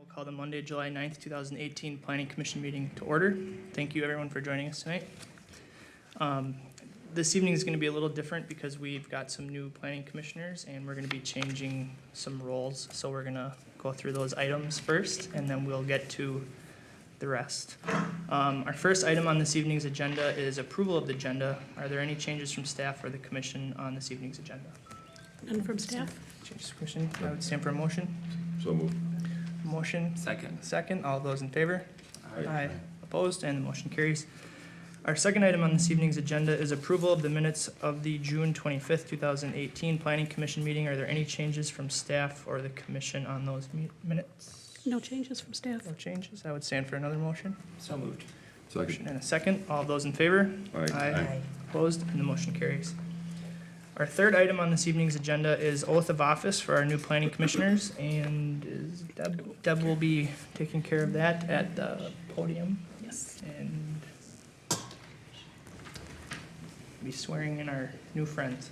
We'll call the Monday, July 9th, 2018 Planning Commission meeting to order. Thank you everyone for joining us tonight. This evening is going to be a little different because we've got some new planning commissioners and we're going to be changing some roles. So we're going to go through those items first and then we'll get to the rest. Our first item on this evening's agenda is approval of the agenda. Are there any changes from staff or the commission on this evening's agenda? None from staff. Changes from commission. I would stand for a motion. So moved. Motion. Second. All those in favor? Aye. Opposed? And the motion carries. Our second item on this evening's agenda is approval of the minutes of the June 25th, 2018 Planning Commission meeting. Are there any changes from staff or the commission on those minutes? No changes from staff. No changes. I would stand for another motion. So moved. Motion Second. and a second. All those in favor? Aye. Opposed? And the motion carries. Our third item on this evening's agenda is oath of office for our new planning commissioners, and Deb will be taking care of that at the podium Yes. and be swearing in our new friends.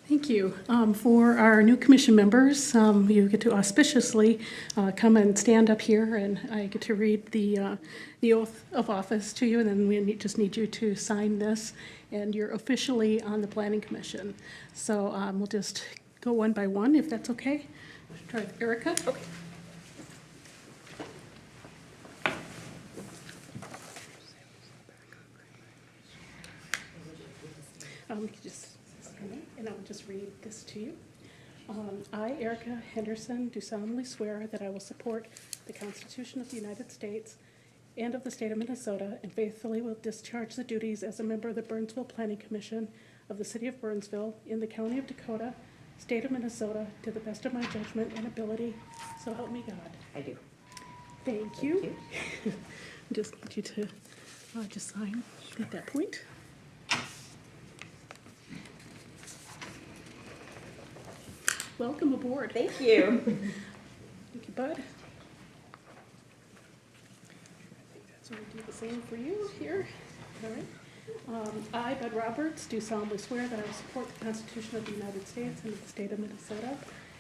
Thank you. For our new commission members, you get to auspiciously come and stand up here, and I get to read the oath of office to you, and then we just need you to sign this, and you're officially on the planning commission. So we'll just go one by one, if that's okay. Try with Erica. Okay. You just, and I'll just read this to you. I, Erica Henderson, do solemnly swear that I will support the Constitution of the United States and of the state of Minnesota, and faithfully will discharge the duties as a member of the Burnsville Planning Commission of the city of Burnsville in the county of Dakota, state of Minnesota, to the best of my judgment and ability, so help me God. I do. Thank you. Just need you to just sign at that point. Welcome aboard. Thank you. Thank you, Bud. So we'll do the same for you here. All right. I, Bud Roberts, do solemnly swear that I will support the Constitution of the United States and of the state of Minnesota,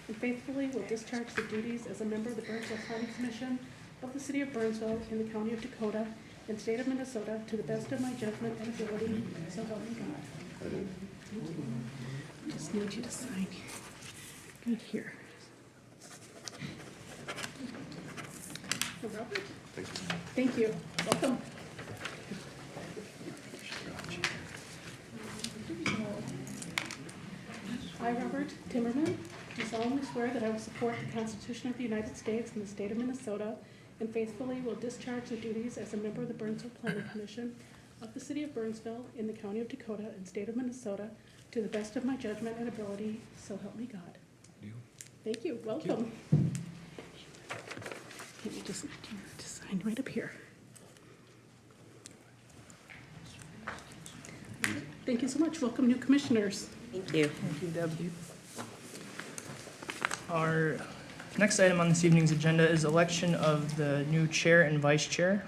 and faithfully will discharge the duties as a member of the Burnsville Planning Commission of the city of Burnsville in the county of Dakota and state of Minnesota to the best of my judgment and ability, so help me God. Thank you. Just need you to sign right here. Robert? Thank you. Welcome. I, Robert Timmerman, do solemnly swear that I will support the Constitution of the United States and the state of Minnesota, and faithfully will discharge the duties as a member of the Burnsville Planning Commission of the city of Burnsville in the county of Dakota and state of Minnesota to the best of my judgment and ability, so help me God. Thank you. Welcome. Let me just need you to sign right up here. Thank you so much. Welcome, new commissioners. Thank you. Thank you, Deb. Our next item on this evening's agenda is election of the new chair and vice chair.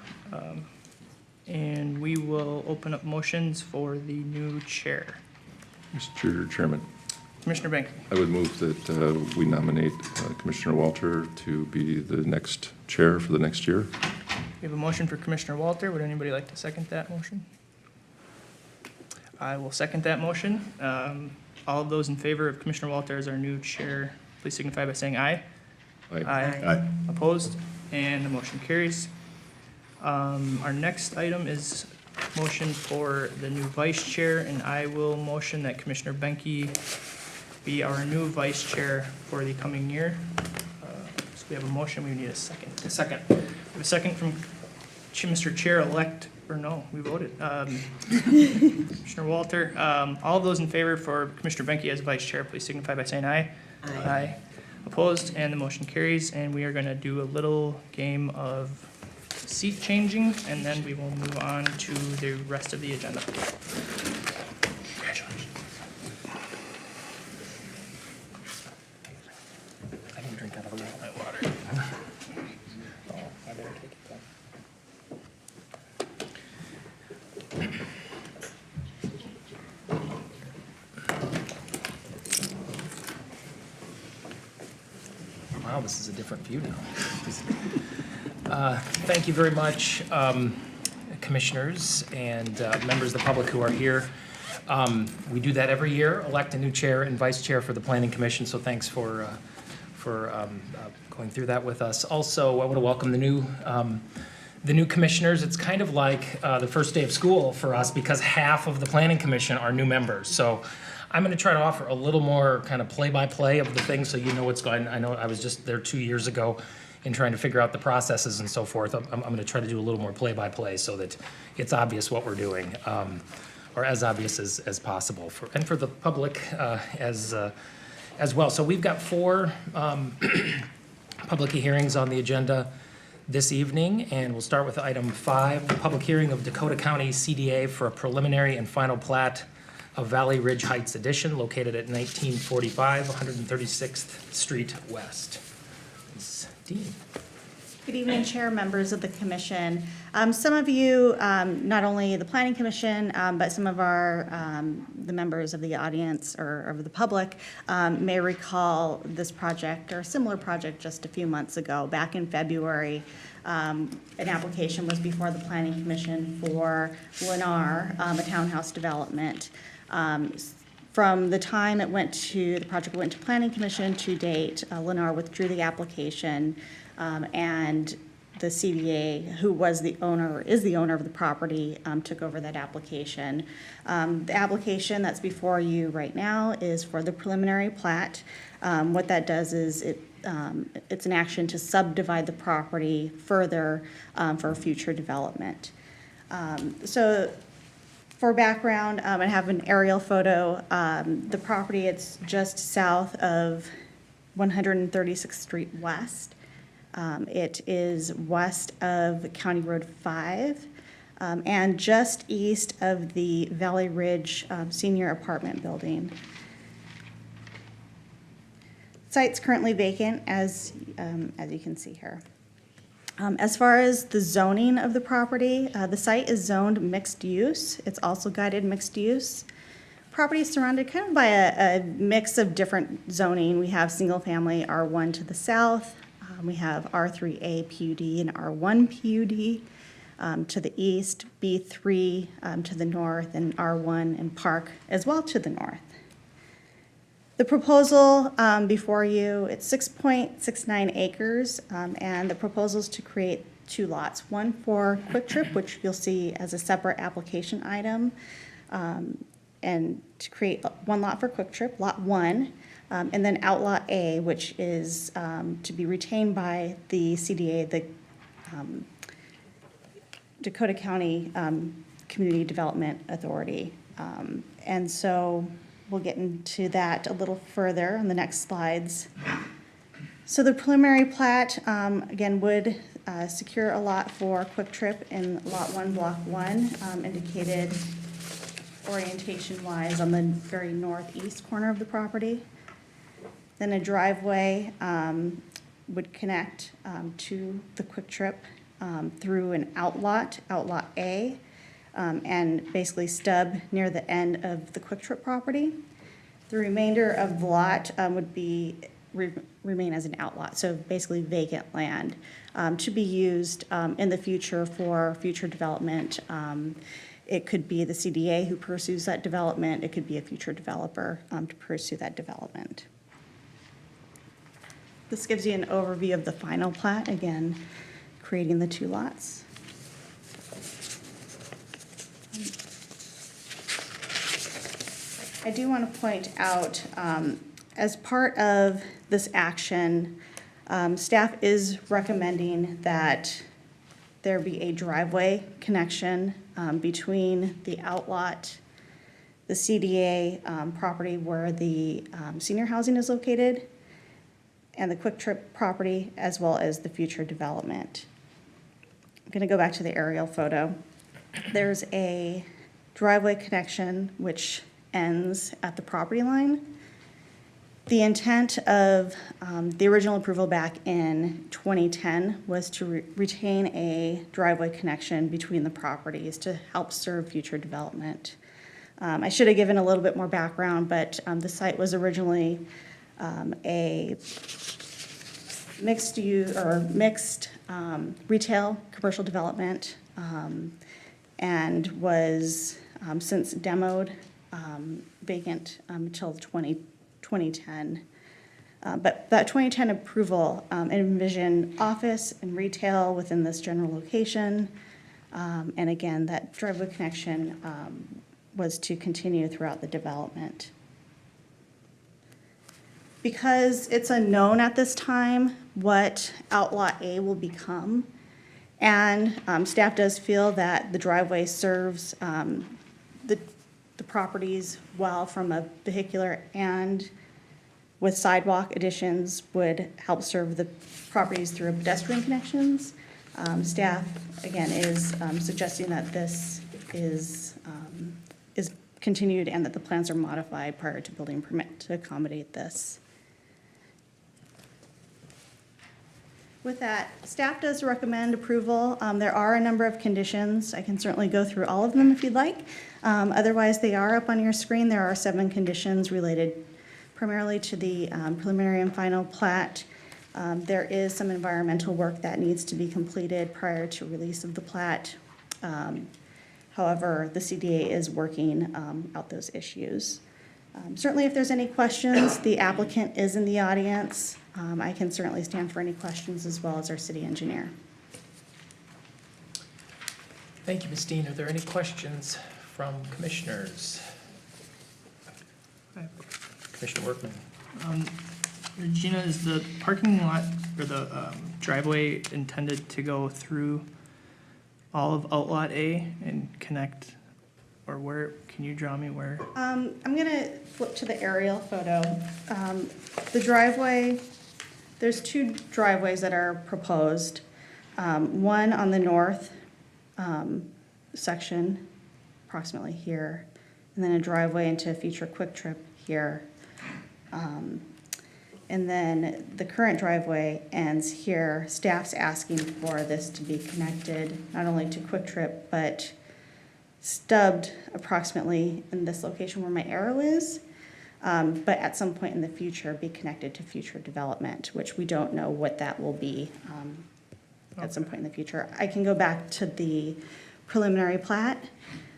And we will open up motions for the new chair. Mr. Chairman, Commissioner Bank. I would move that we nominate Commissioner Walter to be the next chair for the next year. We have a motion for Commissioner Walter. Would anybody like to second that motion? I will second that motion. All of those in favor of Commissioner Walter as our new chair, please signify by saying aye. Aye. Opposed? And the motion carries. Our next item is motion for the new vice chair, and I will motion that Commissioner Benke be our new vice chair for the coming year. So we have a motion, we need a second. We have a second from Mr. Chair-elect, or no, we voted. Commissioner Walter. All of those in favor for Commissioner Benke as vice chair, please signify by saying aye. Aye. Opposed, and the motion carries, and we are gonna do a little game of seat changing, and then we will move on to the rest of the agenda. Congratulations. I didn't drink out of my water. Oh, I better take it then. this is a different view now. Thank you very much, commissioners and members of the public who are here. We do that every year, elect a new chair and vice chair for the Planning Commission, so thanks for going through that with us. Also, I want to welcome the new commissioners. It's kind of like the first day of school for us because half of the Planning Commission are new members. So I'm going to try to offer a little more kind of play-by-play of the things so you know what's going on. I know I was just there 2 years ago in trying to figure out the processes and so forth. I'm going to try to do a little more play-by-play so that it's obvious what we're doing, or as obvious as possible, and for the public as well. So we've got 4 public hearings on the agenda this evening, and we'll start with item 5, the public hearing of Dakota County CDA for a preliminary and final plat of Valley Ridge Heights Edition located at 1945 136th Street West. Ms. Dean. Good evening, Chair, members of the Commission. Some of you, not only the Planning Commission, but some of the members of the audience or of the public may recall this project or a similar project just a few months ago. Back in February, an application was before the Planning Commission for Lennar, a townhouse development. From the time the project went to Planning Commission to date, Lennar withdrew the application, and the CDA, who was the owner, is the owner of the property, took over that application. The application that's before you right now is for the preliminary plat. What that does is it's an action to subdivide the property further for future development. So for background, I have an aerial photo. The property, it's just south of 136th Street West. It is west of County Road 5 and just east of the Valley Ridge Senior Apartment Building. Site's currently vacant, as you can see here. As far as the zoning of the property, the site is zoned mixed use. It's also guided mixed use. Property is surrounded kind of by a mix of different zoning. We have single family R1 to the south. We have R3A PUD and R1 PUD to the east, B3 to the north, and R1 and Park as well to the north. The proposal before you, it's 6.69 acres, and the proposal is to create 2 lots, one for Quick Trip, which you'll see as a separate application item, and to create 1 lot for Quick Trip, Lot 1, and then Outlot A, which is to be retained by the CDA, the Dakota County Community Development Authority. And so we'll get into that a little further on the next slides. So the preliminary plat, again, would secure a lot for Quick Trip in Lot 1, Block 1, indicated orientation-wise on the very northeast corner of the property. Then a driveway would connect to the Quick Trip through an outlot, Outlot A, and basically stub near the end of the Quick Trip property. The remainder of the lot would remain as an outlot, so basically vacant land to be used in the future for future development. It could be the CDA who pursues that development. It could be a future developer to pursue that development. This gives you an overview of the final plat, again, creating the 2 lots. I do want to point out, as part of this action, staff is recommending that there be a driveway connection between the outlot, the CDA property where the senior housing is located, and the Quick Trip property, as well as the future development. I'm going to go back to the aerial photo. There's a driveway connection which ends at the property line. The intent of the original approval back in 2010 was to retain a driveway connection between the properties to help serve future development. I should have given a little bit more background, but the site was originally mixed retail, commercial development, and was since demoed vacant until 2010. But that 2010 approval envisioned office and retail within this general location. And again, that driveway connection was to continue throughout the development. Because it's unknown at this time what Outlot A will become, and staff does feel that the driveway serves the properties well from a vehicular, and with sidewalk additions would help serve the properties through pedestrian connections. Staff, again, is suggesting that this is continued and that the plans are modified prior to building permit to accommodate this. With that, staff does recommend approval. There are a number of conditions. I can certainly go through all of them if you'd like. Otherwise, they are up on your screen. There are 7 conditions related primarily to the preliminary and final plat. There is some environmental work that needs to be completed prior to release of the plat. However, the CDA is working out those issues. Certainly, if there's any questions, the applicant is in the audience. I can certainly stand for any questions, as well as our city engineer. Thank you, Ms. Dean. Are there any questions from commissioners? Commissioner Workman. Regina, is the parking lot or the driveway intended to go through all of Outlot A and connect, or where, can you draw me where? I'm gonna flip to the aerial photo. The driveway, there's 2 driveways that are proposed. One on the north section, approximately here, and then a driveway into a future Quick Trip here. And then the current driveway ends here. Staff's asking for this to be connected not only to Quick Trip, but stubbed approximately in this location where my arrow is, but at some point in the future be connected to future development, which we don't know what that will be at some point in the future. I can go back to the preliminary plat.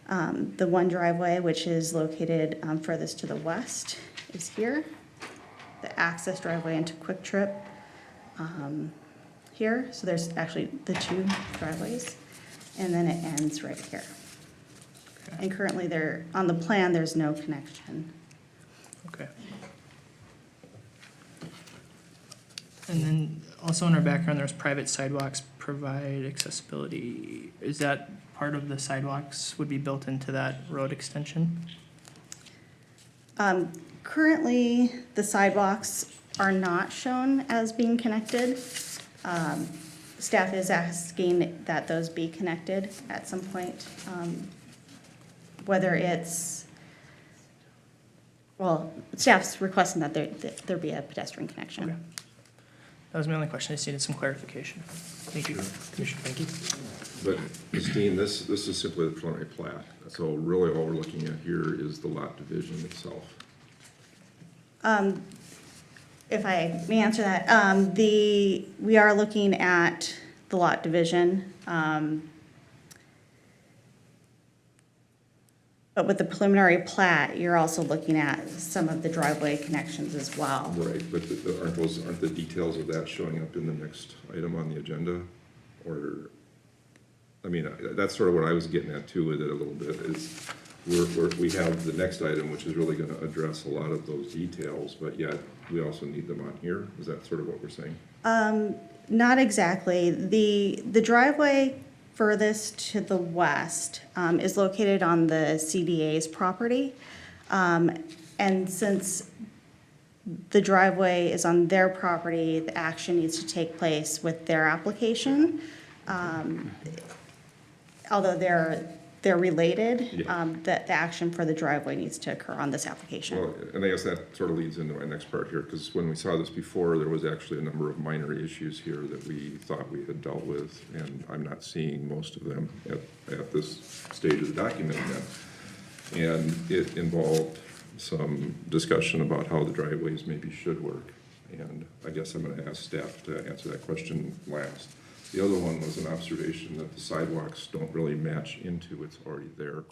The one driveway, which is located furthest to the west, is here. The access driveway into Quick Trip here. So there's actually the 2 driveways, and then it ends right here. Okay. And currently there, on the plan, there's no connection. Okay. And then also in our background, there's private sidewalks provide accessibility. Is that part of the sidewalks would be built into that road extension? Currently, the sidewalks are not shown as being connected. Staff is asking that those be connected at some point. Whether it's, well, staff's requesting that there be a pedestrian connection. Okay. That was my only question. I just needed some clarification. Thank you. Commissioner Benke. But, Ms. Dean, this is simply the preliminary plat. So really all we're looking at here is the lot division itself. If I may answer that, we are looking at the lot division. But with the preliminary plat, you're also looking at some of the driveway connections as well. Right, but aren't the details of that showing up in the next item on the agenda? Or, I mean, that's sort of what I was getting at too with it a little bit, is we have the next item, which is really gonna address a lot of those details, but yet we also need them on here. Is that sort of what we're saying? Not exactly. The driveway furthest to the west is located on the CDA's property. And since the driveway is on their property, the action needs to take place with their application. Although they're related, Yeah. the action for the driveway needs to occur on this application. Well, and I guess that sort of leads into my next part here, because when we saw this before, there was actually a number of minor issues here that we thought we had dealt with, and I'm not seeing most of them at this stage of the document yet. And it involved some discussion about how the driveways maybe should work. And I guess I'm gonna ask staff to answer that question last. The other one was an observation that the sidewalks don't really match into what's already there.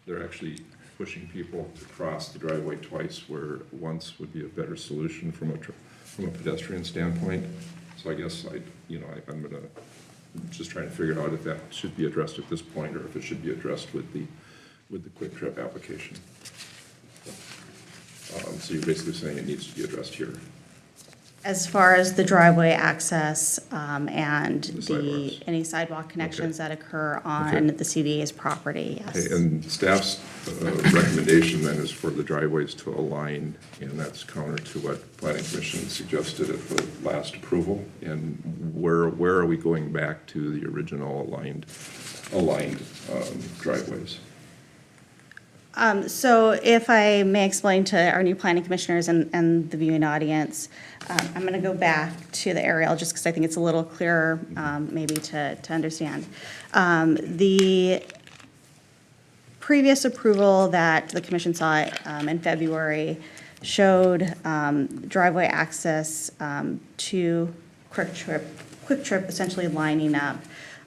They're actually pushing people to cross the driveway twice, where once would be a better solution from a pedestrian standpoint. So I guess I'm gonna just trying to figure out if that should be addressed at this point, or if it should be addressed with the Quick Trip application. So you're basically saying it needs to be addressed here. As far as the driveway access and The sidewalks. any sidewalk connections that occur on Okay. the CVA's property, yes. Okay, and staff's recommendation then is for the driveways to align, and that's counter to what Planning Commission suggested at the last approval. And where are we going back to the original aligned driveways? So if I may explain to our new planning commissioners and the viewing audience, I'm going to go back to the aerial just because I think it's a little clearer maybe to understand. The previous approval that the commission saw in February showed driveway access to Quick Trip essentially lining up.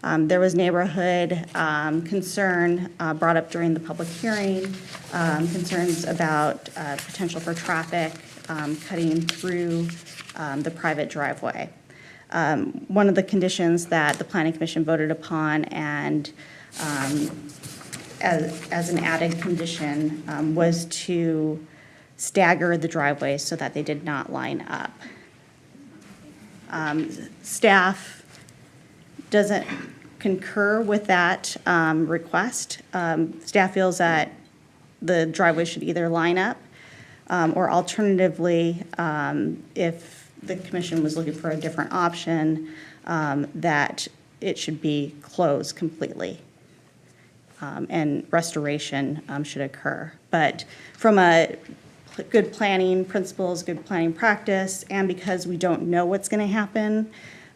There was neighborhood concern brought up during the public hearing, concerns about potential for traffic cutting through the private driveway. One of the conditions that the Planning Commission voted upon and as an added condition was to stagger the driveways so that they did not line up. Staff doesn't concur with that request. Staff feels that the driveway should either line up or alternatively, if the commission was looking for a different option, that it should be closed completely and restoration should occur. But from a good planning principles, good planning practice, and because we don't know what's going to happen,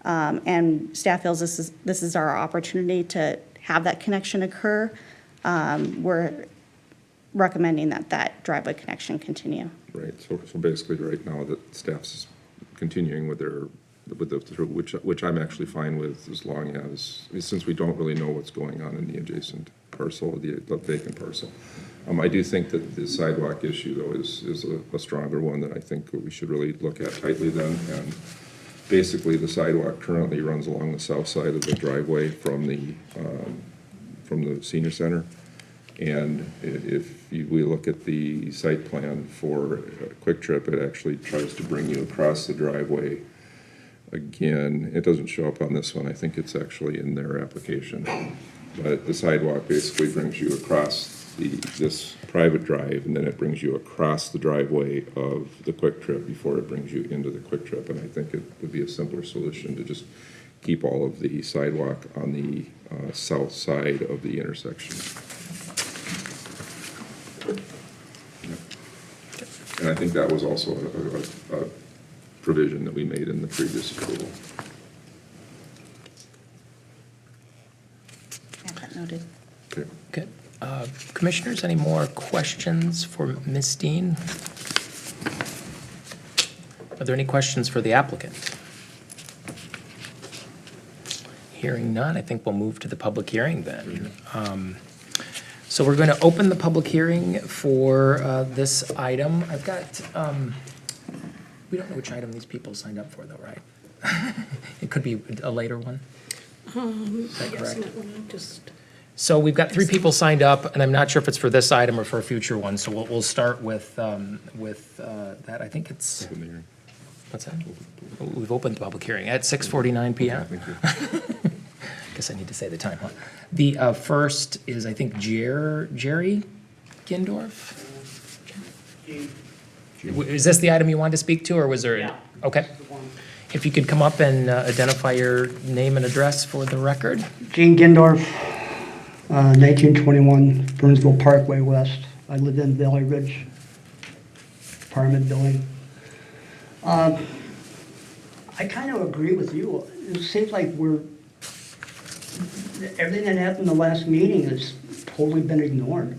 and staff feels this is our opportunity to have that connection occur, we're recommending that driveway connection continue. Right, so basically right now that staff's continuing with which I'm actually fine with, as long as, since we don't really know what's going on in the adjacent parcel, the vacant parcel. I do think that the sidewalk issue though is a stronger one that I think we should really look at tightly then. And basically the sidewalk currently runs along the south side of the driveway from the senior center. And if we look at the site plan for Quick Trip, it actually tries to bring you across the driveway. Again, it doesn't show up on this one. I think it's actually in their application. But the sidewalk basically brings you across this private drive, and then it brings you across the driveway of the Quick Trip before it brings you into the Quick Trip. And I think it would be a simpler solution to just keep all of the sidewalk on the south side of the intersection. And I think that was also a provision that we made in the previous approval. Have that noted. Okay. Okay. Commissioners, any more questions for Ms. Dean? Are there any questions for the applicant? Hearing none, I think we'll move to the public hearing then. So we're going to open the public hearing for this item. I've got, we don't know which item these people signed up for though, right? It could be a later one. Is that correct? So we've got 3 people signed up, and I'm not sure if it's for this item or for a future one, so we'll start with that. I think it's, Open the hearing. what's that? We've opened the public hearing at 6:49 PM. Thank you. Guess I need to say the time, huh? The first is, I think, Jerry Gindorf? Is this the item you wanted to speak to, or was there? Yeah. Okay. If you could come up and identify your name and address for the record. Gene Gindorf, 1921 Burnsville Parkway West. I live in Valley Ridge apartment building. I kind of agree with you. It seems like everything that happened in the last meeting has totally been ignored.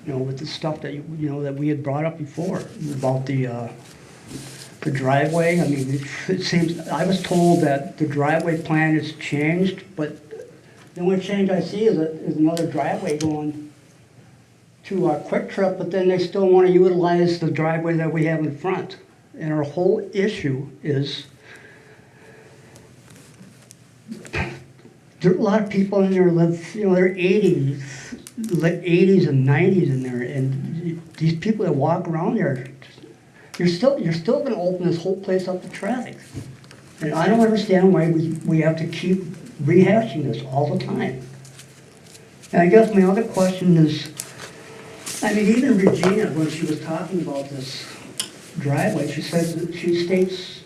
You know, with the stuff that, that we had brought up before about the the driveway, I mean, it seems, I was told that the driveway plan has changed, but the only change I see is another driveway going to our Quick Trip, but then they still want to utilize the driveway that we have in front. And our whole issue is, there are a lot of people in there live, you know, they're 80s and 90s in there, and these people that walk around there, you're still gonna open this whole place up to traffic. And I don't understand why we have to keep rehashing this all the time. And I guess my other question is, I mean, even Regina, when she was talking about this driveway, she states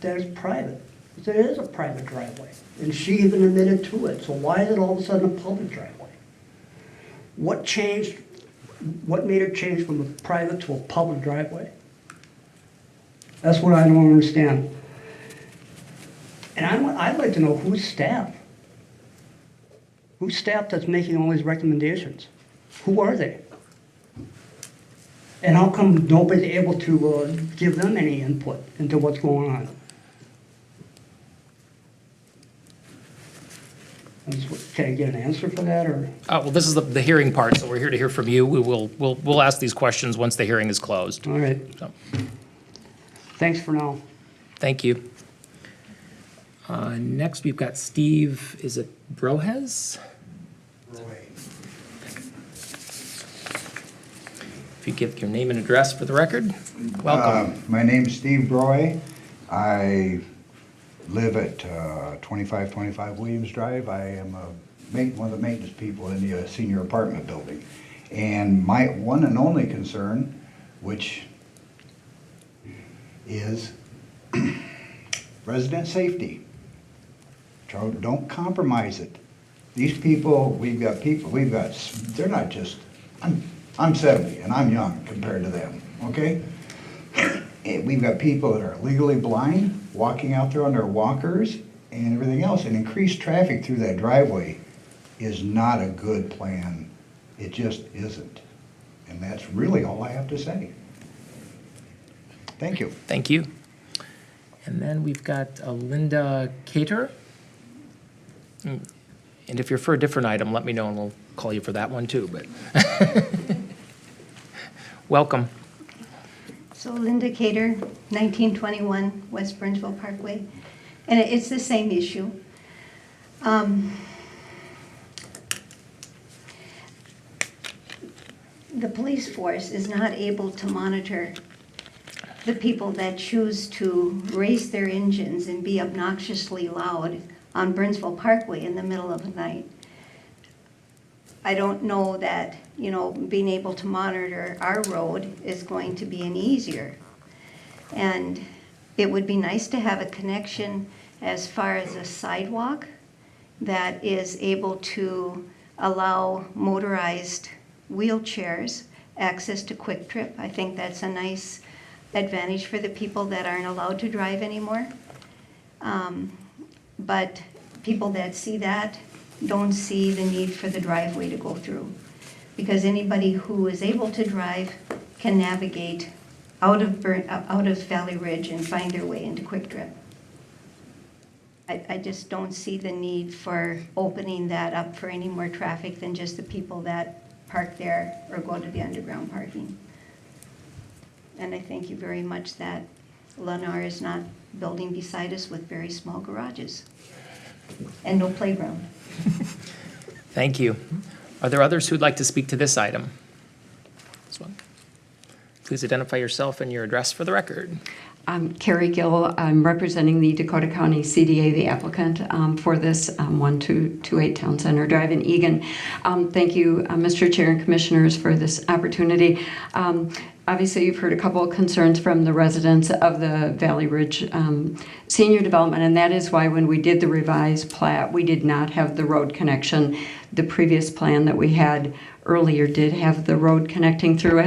that it's private. That it is a private driveway. And she even admitted to it. So why is it all of a sudden a public driveway? What changed, what made it change from a private to a public driveway? That's what I don't understand. And I'd like to know who's staff. Who's staff that's making all these recommendations? Who are they? And how come nobody's able to give them any input into what's going on? Can I get an answer for that, or? Well, this is the hearing part, so we're here to hear from you. We'll ask these questions once the hearing is closed. All right, So, thanks for now. thank you. Next, we've got Steve, is it Brohez? If you give your name and address for the record, welcome. My name's Steve Broy. I live at 2525 Williams Drive. I am one of the maintenance people in the senior apartment building. And my one and only concern, which is resident safety. Don't compromise it. These people, they're not just, I'm 70 and I'm young compared to them, okay? And we've got people that are legally blind, walking out there on their walkers and everything else, and increased traffic through that driveway is not a good plan. It just isn't. And that's really all I have to say. Thank you. Thank you. And then we've got Linda Cater. And if you're for a different item, let me know and we'll call you for that one too, but. Welcome. So Linda Cater, 1921 West Burnsville Parkway, and it's the same issue. The police force is not able to monitor the people that choose to race their engines and be obnoxiously loud on Burnsville Parkway in the middle of the night. I don't know that, being able to monitor our road is going to be any easier. And it would be nice to have a connection as far as a sidewalk that is able to allow motorized wheelchairs access to Quick Trip. I think that's a nice advantage for the people that aren't allowed to drive anymore. But people that see that don't see the need for the driveway to go through. Because anybody who is able to drive can navigate out of Valley Ridge and find their way into Quick Trip. I just don't see the need for opening that up for any more traffic than just the people that park there or go to the underground parking. And I thank you very much that Lennar is not building beside us with very small garages and no playground. Thank you. Are there others who'd like to speak to this item? This one. Please identify yourself and your address for the record. I'm Carrie Gill. I'm representing the Dakota County CDA, the applicant for this 1228 Town Center Drive in Eagan. Thank you, Mr. Chair and Commissioners, for this opportunity. Obviously, you've heard a couple of concerns from the residents of the Valley Ridge senior development, and that is why when we did the revised plat, we did not have the road connection. The previous plan that we had earlier did have the road connecting through.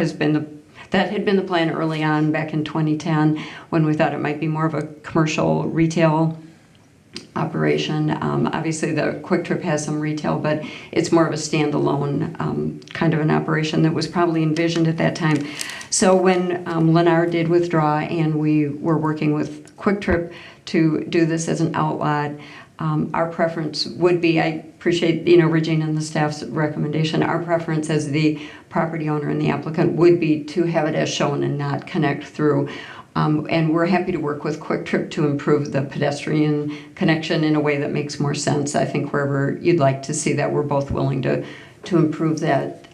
That had been the plan early on back in 2010 when we thought it might be more of a commercial retail operation. Obviously, the Quick Trip has some retail, but it's more of a standalone kind of an operation that was probably envisioned at that time. So when Lennar did withdraw and we were working with Quick Trip to do this as an outlot, our preference would be, I appreciate, Regina and the staff's recommendation, our preference as the property owner and the applicant would be to have it as shown and not connect through. And we're happy to work with Quick Trip to improve the pedestrian connection in a way that makes more sense. I think wherever you'd like to see that, we're both willing to improve that,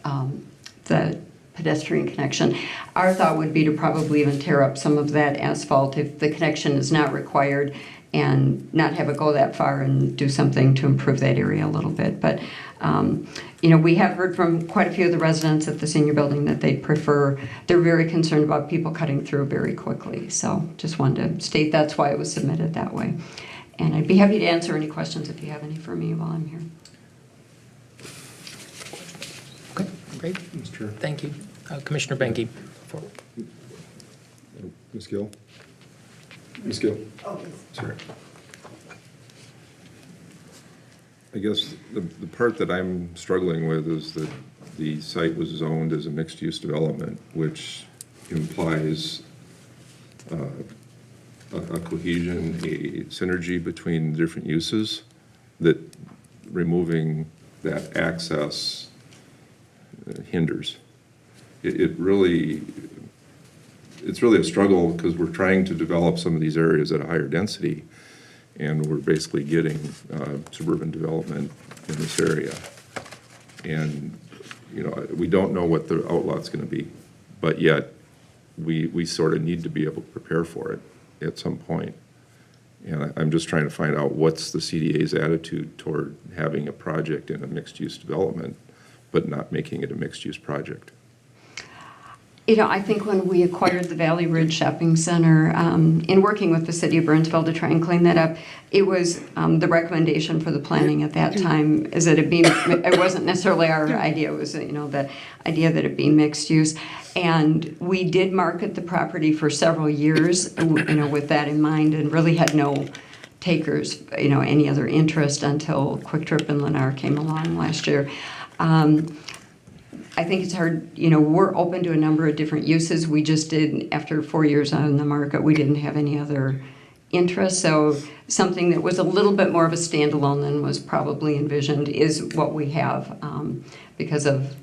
the pedestrian connection. Our thought would be to probably even tear up some of that asphalt if the connection is not required and not have it go that far and do something to improve that area a little bit. But, we have heard from quite a few of the residents at the senior building that they're very concerned about people cutting through very quickly. So just wanted to state that's why it was submitted that way. And I'd be happy to answer any questions if you have any for me while I'm here. Okay, great. Mr. Chair. Thank you. Commissioner Benke. Ms. Gill? Ms. Gill? Oh, sorry. I guess the part that I'm struggling with is that the site was zoned as a mixed-use development, which implies a cohesion, a synergy between different uses, that removing that access hinders. It's really a struggle because we're trying to develop some of these areas at a higher density, and we're basically getting suburban development in this area. And, we don't know what the outlot's going to be, but yet we sort of need to be able to prepare for it at some point. And I'm just trying to find out what's the CDA's attitude toward having a project in a mixed-use development, but not making it a mixed-use project. I think when we acquired the Valley Ridge Shopping Center, in working with the city of Burnsville to try and clean that up, it was the recommendation for the planning at that time is that it wasn't necessarily our idea, it was, the idea that it be mixed use. And we did market the property for several years, with that in mind, and really had no takers, any other interest until Quick Trip and Lennar came along last year. I think it's hard, we're open to a number of different uses. We just did, after 4 years on the market, we didn't have any other interest. So something that was a little bit more of a standalone than was probably envisioned is what we have because of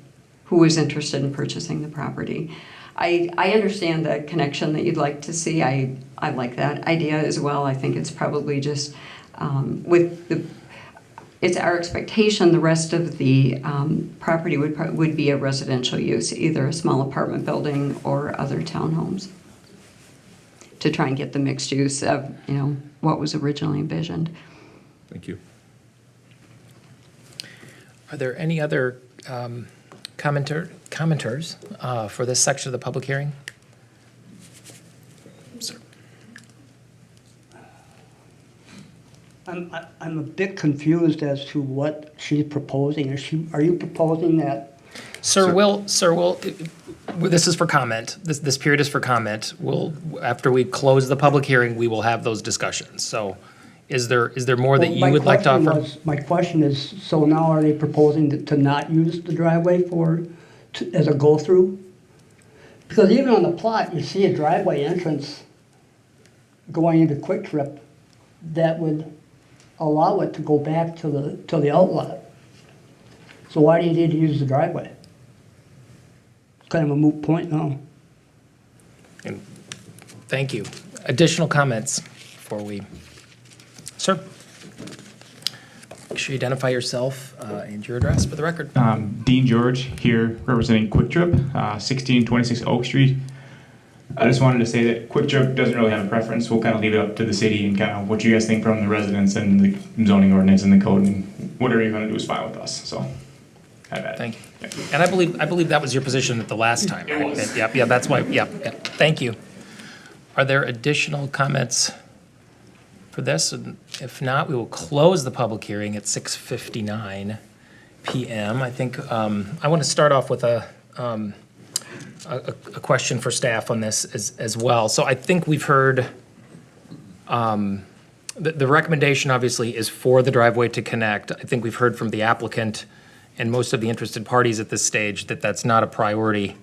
who was interested in purchasing the property. I understand the connection that you'd like to see. I like that idea as well. I think it's probably just it's our expectation the rest of the property would be a residential use, either a small apartment building or other townhomes, to try and get the mixed use of what was originally envisioned. Thank you. Are there any other commenters for this section of the public hearing? Sir. I'm a bit confused as to what she's proposing. Are you proposing that? Sir, this is for comment. This period is for comment. After we close the public hearing, we will have those discussions. So is there more that you would like to offer? My question is, so now are they proposing to not use the driveway as a go-through? Because even on the plot, you see a driveway entrance going into Quick Trip that would allow it to go back to the outlet. So why do you need to use the driveway? It's kind of a moot point now. And thank you. Additional comments before we, sir? Make sure you identify yourself and your address for the record. Dean George here representing Quick Trip, 1626 Oak Street. I just wanted to say that Quick Trip doesn't really have a preference. We'll kind of leave it up to the city and kind of what you guys think from the residents and the zoning ordinance and the code, and whatever you're going to do is fine with us. So, have at it. Thank you. Yeah. And I believe that was your position at the last time. Right? Yep. That's why. Yep. Thank you. Are there additional comments for this? And if not, we will close the public hearing at 6:59 p.m. I think I want to start off with a question for staff on this as well. So I think we've heard the recommendation obviously is for the driveway to connect. I think we've heard from the applicant and most of the interested parties at this stage that that's not a priority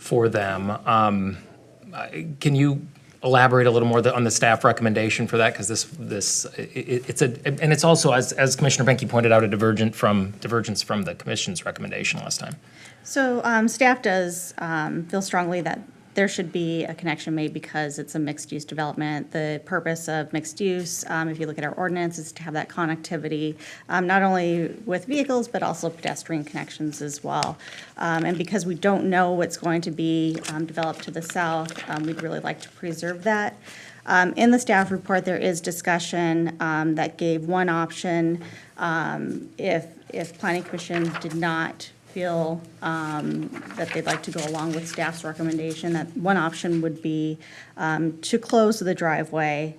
for them. Can you elaborate a little more on the staff recommendation for that? Because it's also, as Commissioner Benke pointed out, a divergence from the commission's recommendation last time. So staff does feel strongly that there should be a connection made because it's a mixed-use development. The purpose of mixed use, if you look at our ordinance, is to have that connectivity, not only with vehicles, but also pedestrian connections as well. And because we don't know what's going to be developed to the south, we'd really like to preserve that. In the staff report, there is discussion that gave one option if Planning Commission did not feel that they'd like to go along with staff's recommendation, that one option would be to close the driveway,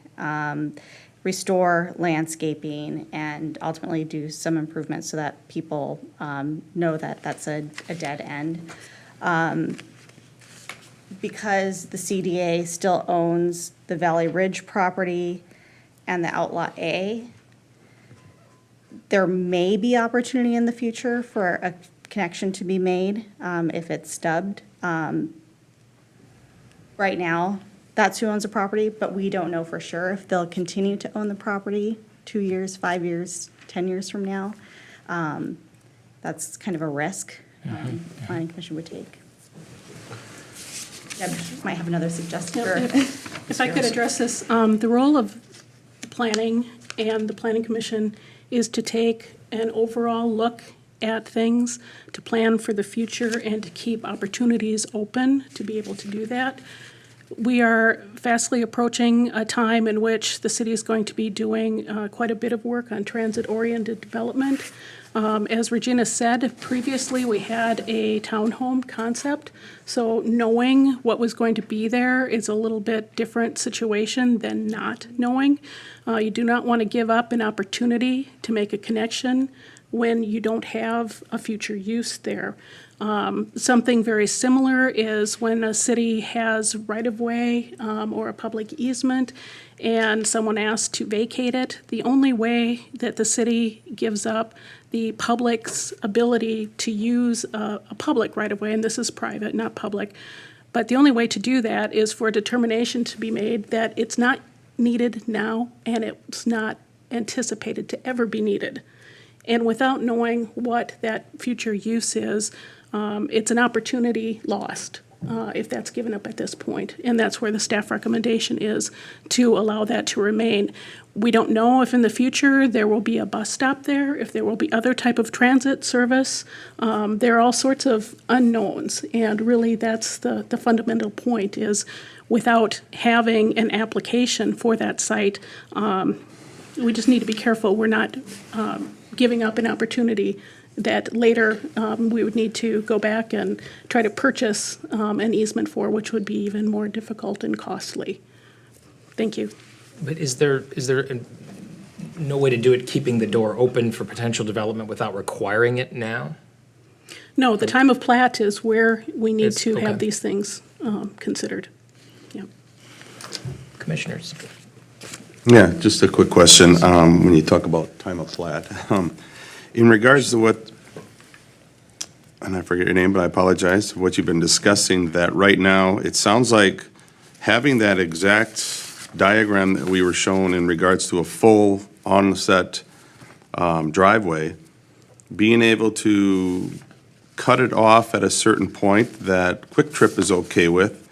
restore landscaping, and ultimately do some improvements so that people know that that's a dead end. Because the CDA still owns the Valley Ridge property and the Outlaw A, there may be opportunity in the future for a connection to be made if it's stubbed. Right now, that's who owns the property, but we don't know for sure if they'll continue to own the property 2 years, 5 years, 10 years from now. That's kind of a risk the Planning Commission would take. Deb might have another suggestion. Yeah, if I could address this, the role of planning and the Planning Commission is to take an overall look at things, to plan for the future, and to keep opportunities open to be able to do that. We are fastly approaching a time in which the city is going to be doing quite a bit of work on transit-oriented development. As Regina said, previously we had a townhome concept, so knowing what was going to be there is a little bit different situation than not knowing. You do not want to give up an opportunity to make a connection when you don't have a future use there. Something very similar is when a city has right-of-way or a public easement and someone asks to vacate it. The only way that the city gives up the public's ability to use a public right-of-way, and this is private, not public, but the only way to do that is for a determination to be made that it's not needed now and it's not anticipated to ever be needed. And without knowing what that future use is, it's an opportunity lost if that's given up at this point. And that's where the staff recommendation is, to allow that to remain. We don't know if in the future there will be a bus stop there, if there will be other type of transit service. There are all sorts of unknowns. And really that's the fundamental point, is without having an application for that site, we just need to be careful we're not giving up an opportunity that later we would need to go back and try to purchase an easement for, which would be even more difficult and costly. Thank you. But is there no way to do it keeping the door open for potential development without requiring it now? No, the time of plat is where we need It's- to okay. have these things considered. Yeah. Commissioners? Yeah, just a quick question, when you talk about time of flat. In regards to what, and I forget your name, but I apologize, what you've been discussing, that right now, it sounds like having that exact diagram that we were shown in regards to a full onset driveway, being able to cut it off at a certain point that Quick Trip is okay with,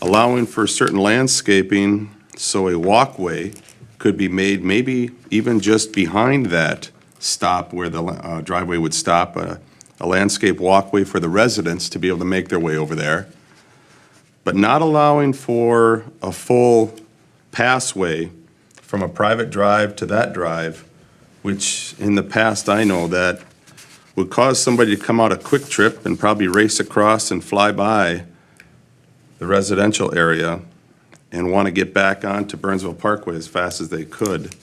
allowing for certain landscaping so a walkway could be made, maybe even just behind that stop where the driveway would stop, a landscape walkway for the residents to be able to make their way over there, but not allowing for a full passway from a private drive to that drive, which in the past I know that would cause somebody to come out a Quick Trip and probably race across and fly by the residential area and want to get back onto Burnsville Parkway as fast as they could,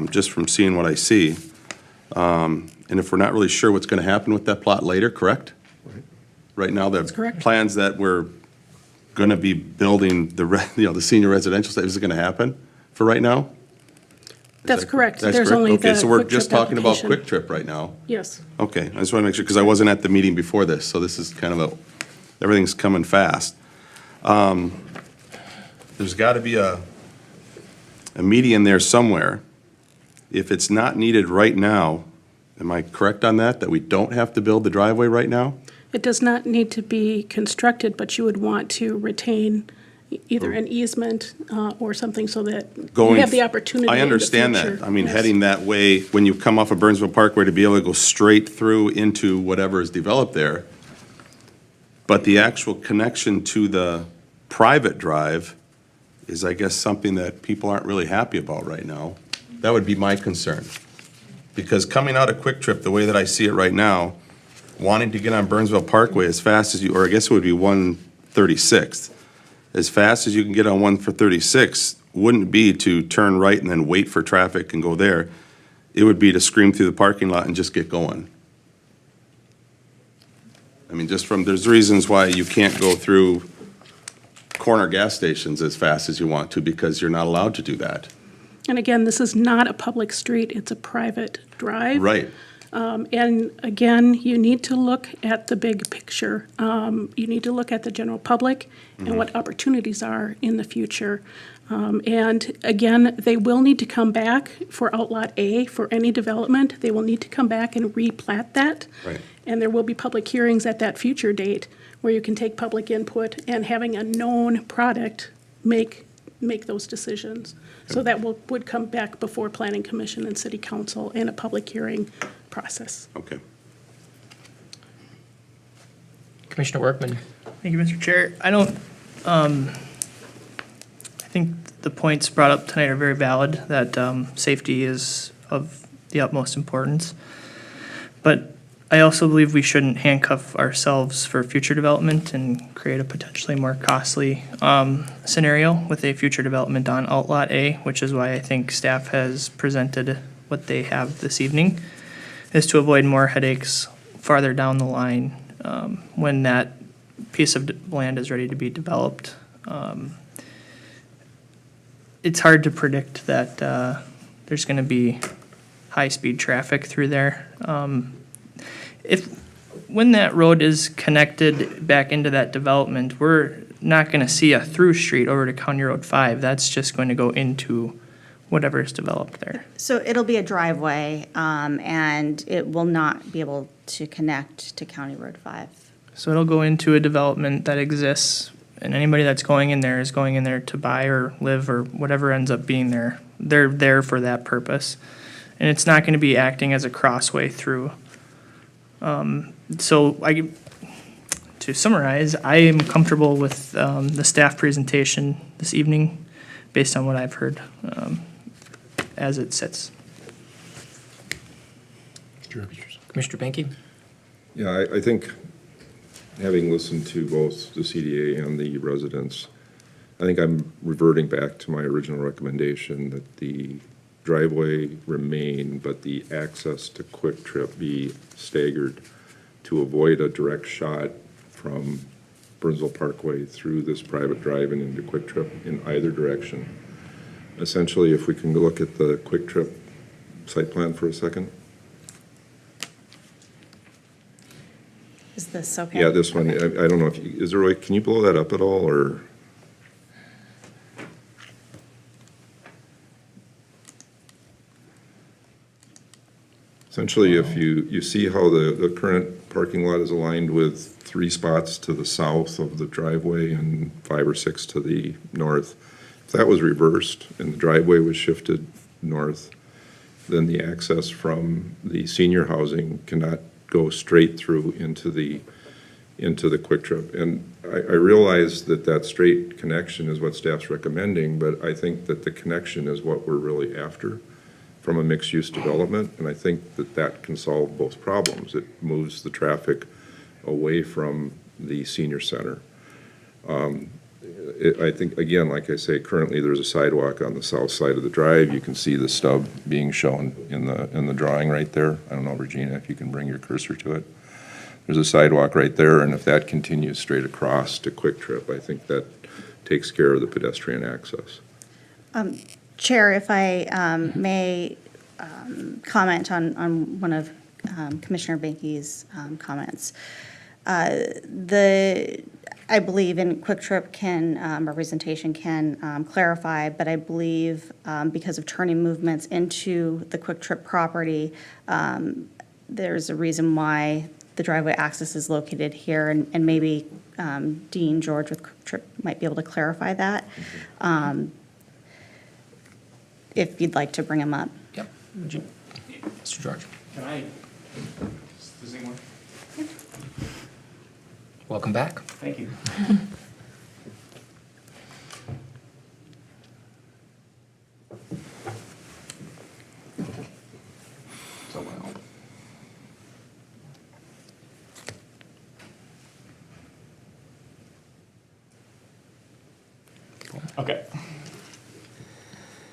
just from seeing what I see. And if we're not really sure what's going to happen with that plot later, correct? Right now, the correct. plans that we're going to be building the senior residential site, is it going to happen for right now? That's correct. That's There's correct? only Okay, the so we're Quick just Trip talking about application. Quick Trip right now. Yes. Okay, I just want to make sure, because I wasn't at the meeting before this, so this is kind of everything's coming fast. There's got to be a median there somewhere. If it's not needed right now, am I correct on that, that we don't have to build the driveway right now? It does not need to be constructed, but you would want to retain either an easement or something so that you Going have the opportunity in I the understand future. that. I mean, Yes. heading that way, when you come off of Burnsville Parkway, to be able to go straight through into whatever is developed there. But the actual connection to the private drive is, I guess, something that people aren't really happy about right now. That would be my concern. Because coming out of Quick Trip, the way that I see it right now, wanting to get on Burnsville Parkway as fast as you, or I guess it would be 136th, as fast as you can get on 136 wouldn't be to turn right and then wait for traffic and go there. It would be to scream through the parking lot and just get going. I mean, there's reasons why you can't go through corner gas stations as fast as you want to, because you're not allowed to do that. And again, this is not a public street, it's a private drive. Right. And again, you need to look at the big picture. You need to look at the general public and what opportunities are in the future. And again, they will need to come back for Outlot A for any development. They will need to come back and replat that. Right. And there will be public hearings at that future date where you can take public input and, having a known product, make those decisions. So that would come back before Planning Commission and City Council in a public hearing process. Okay. Commissioner Workman. Thank you, Mr. Chair. I think the points brought up tonight are very valid, that safety is of the utmost importance. But I also believe we shouldn't handcuff ourselves for future development and create a potentially more costly scenario with a future development on Outlot A, which is why I think staff has presented what they have this evening, is to avoid more headaches farther down the line when that piece of land is ready to be developed. It's hard to predict that there's going to be high-speed traffic through there. When that road is connected back into that development, we're not going to see a through street over to County Road 5. That's just going to go into whatever is developed there. So it'll be a driveway, and it will not be able to connect to County Road 5. So it'll go into a development that exists, and anybody that's going in there is going in there to buy or live or whatever ends up being there. They're there for that purpose. And it's not going to be acting as a crossway through. To summarize, I am comfortable with the staff presentation this evening based on what I've heard as it sits. Commissioner Banky. Yeah, I think, having listened to both the CDA and the residents, I think I'm reverting back to my original recommendation that the driveway remain, but the access to Quick Trip be staggered to avoid a direct shot from Burnsville Parkway through this private drive and into Quick Trip in either direction. Essentially, if we can look at the Quick Trip site plan for a second. Is this okay? Yeah, this one, Okay. I don't know if, is there a way, can you blow that up at all, or? Essentially, if you see how the current parking lot is aligned with 3 spots to the south of the driveway and 5 or 6 to the north, if that was reversed and the driveway was shifted north, then the access from the senior housing cannot go straight through into the Quick Trip. And I realize that straight connection is what staff's recommending, but I think that the connection is what we're really after from a mixed-use development, and I think that can solve both problems. It moves the traffic away from the senior center. I think, again, like I say, currently there's a sidewalk on the south side of the drive. You can see the stub being shown in the drawing right there. I don't know, Regina, if you can bring your cursor to it. There's a sidewalk right there, and if that continues straight across to Quick Trip, I think that takes care of the pedestrian access. Chair, if I may comment on one of Commissioner Banky's comments. I believe in Quick Trip can, representation can clarify, but I believe because of turning movements into the Quick Trip property, there's a reason why the driveway access is located here, and maybe Dean George with Quick Trip might be able to clarify that, if you'd like to bring him up. Yep. Would you- Mr. George? Can I, does this thing work? Welcome back. Thank you. Okay.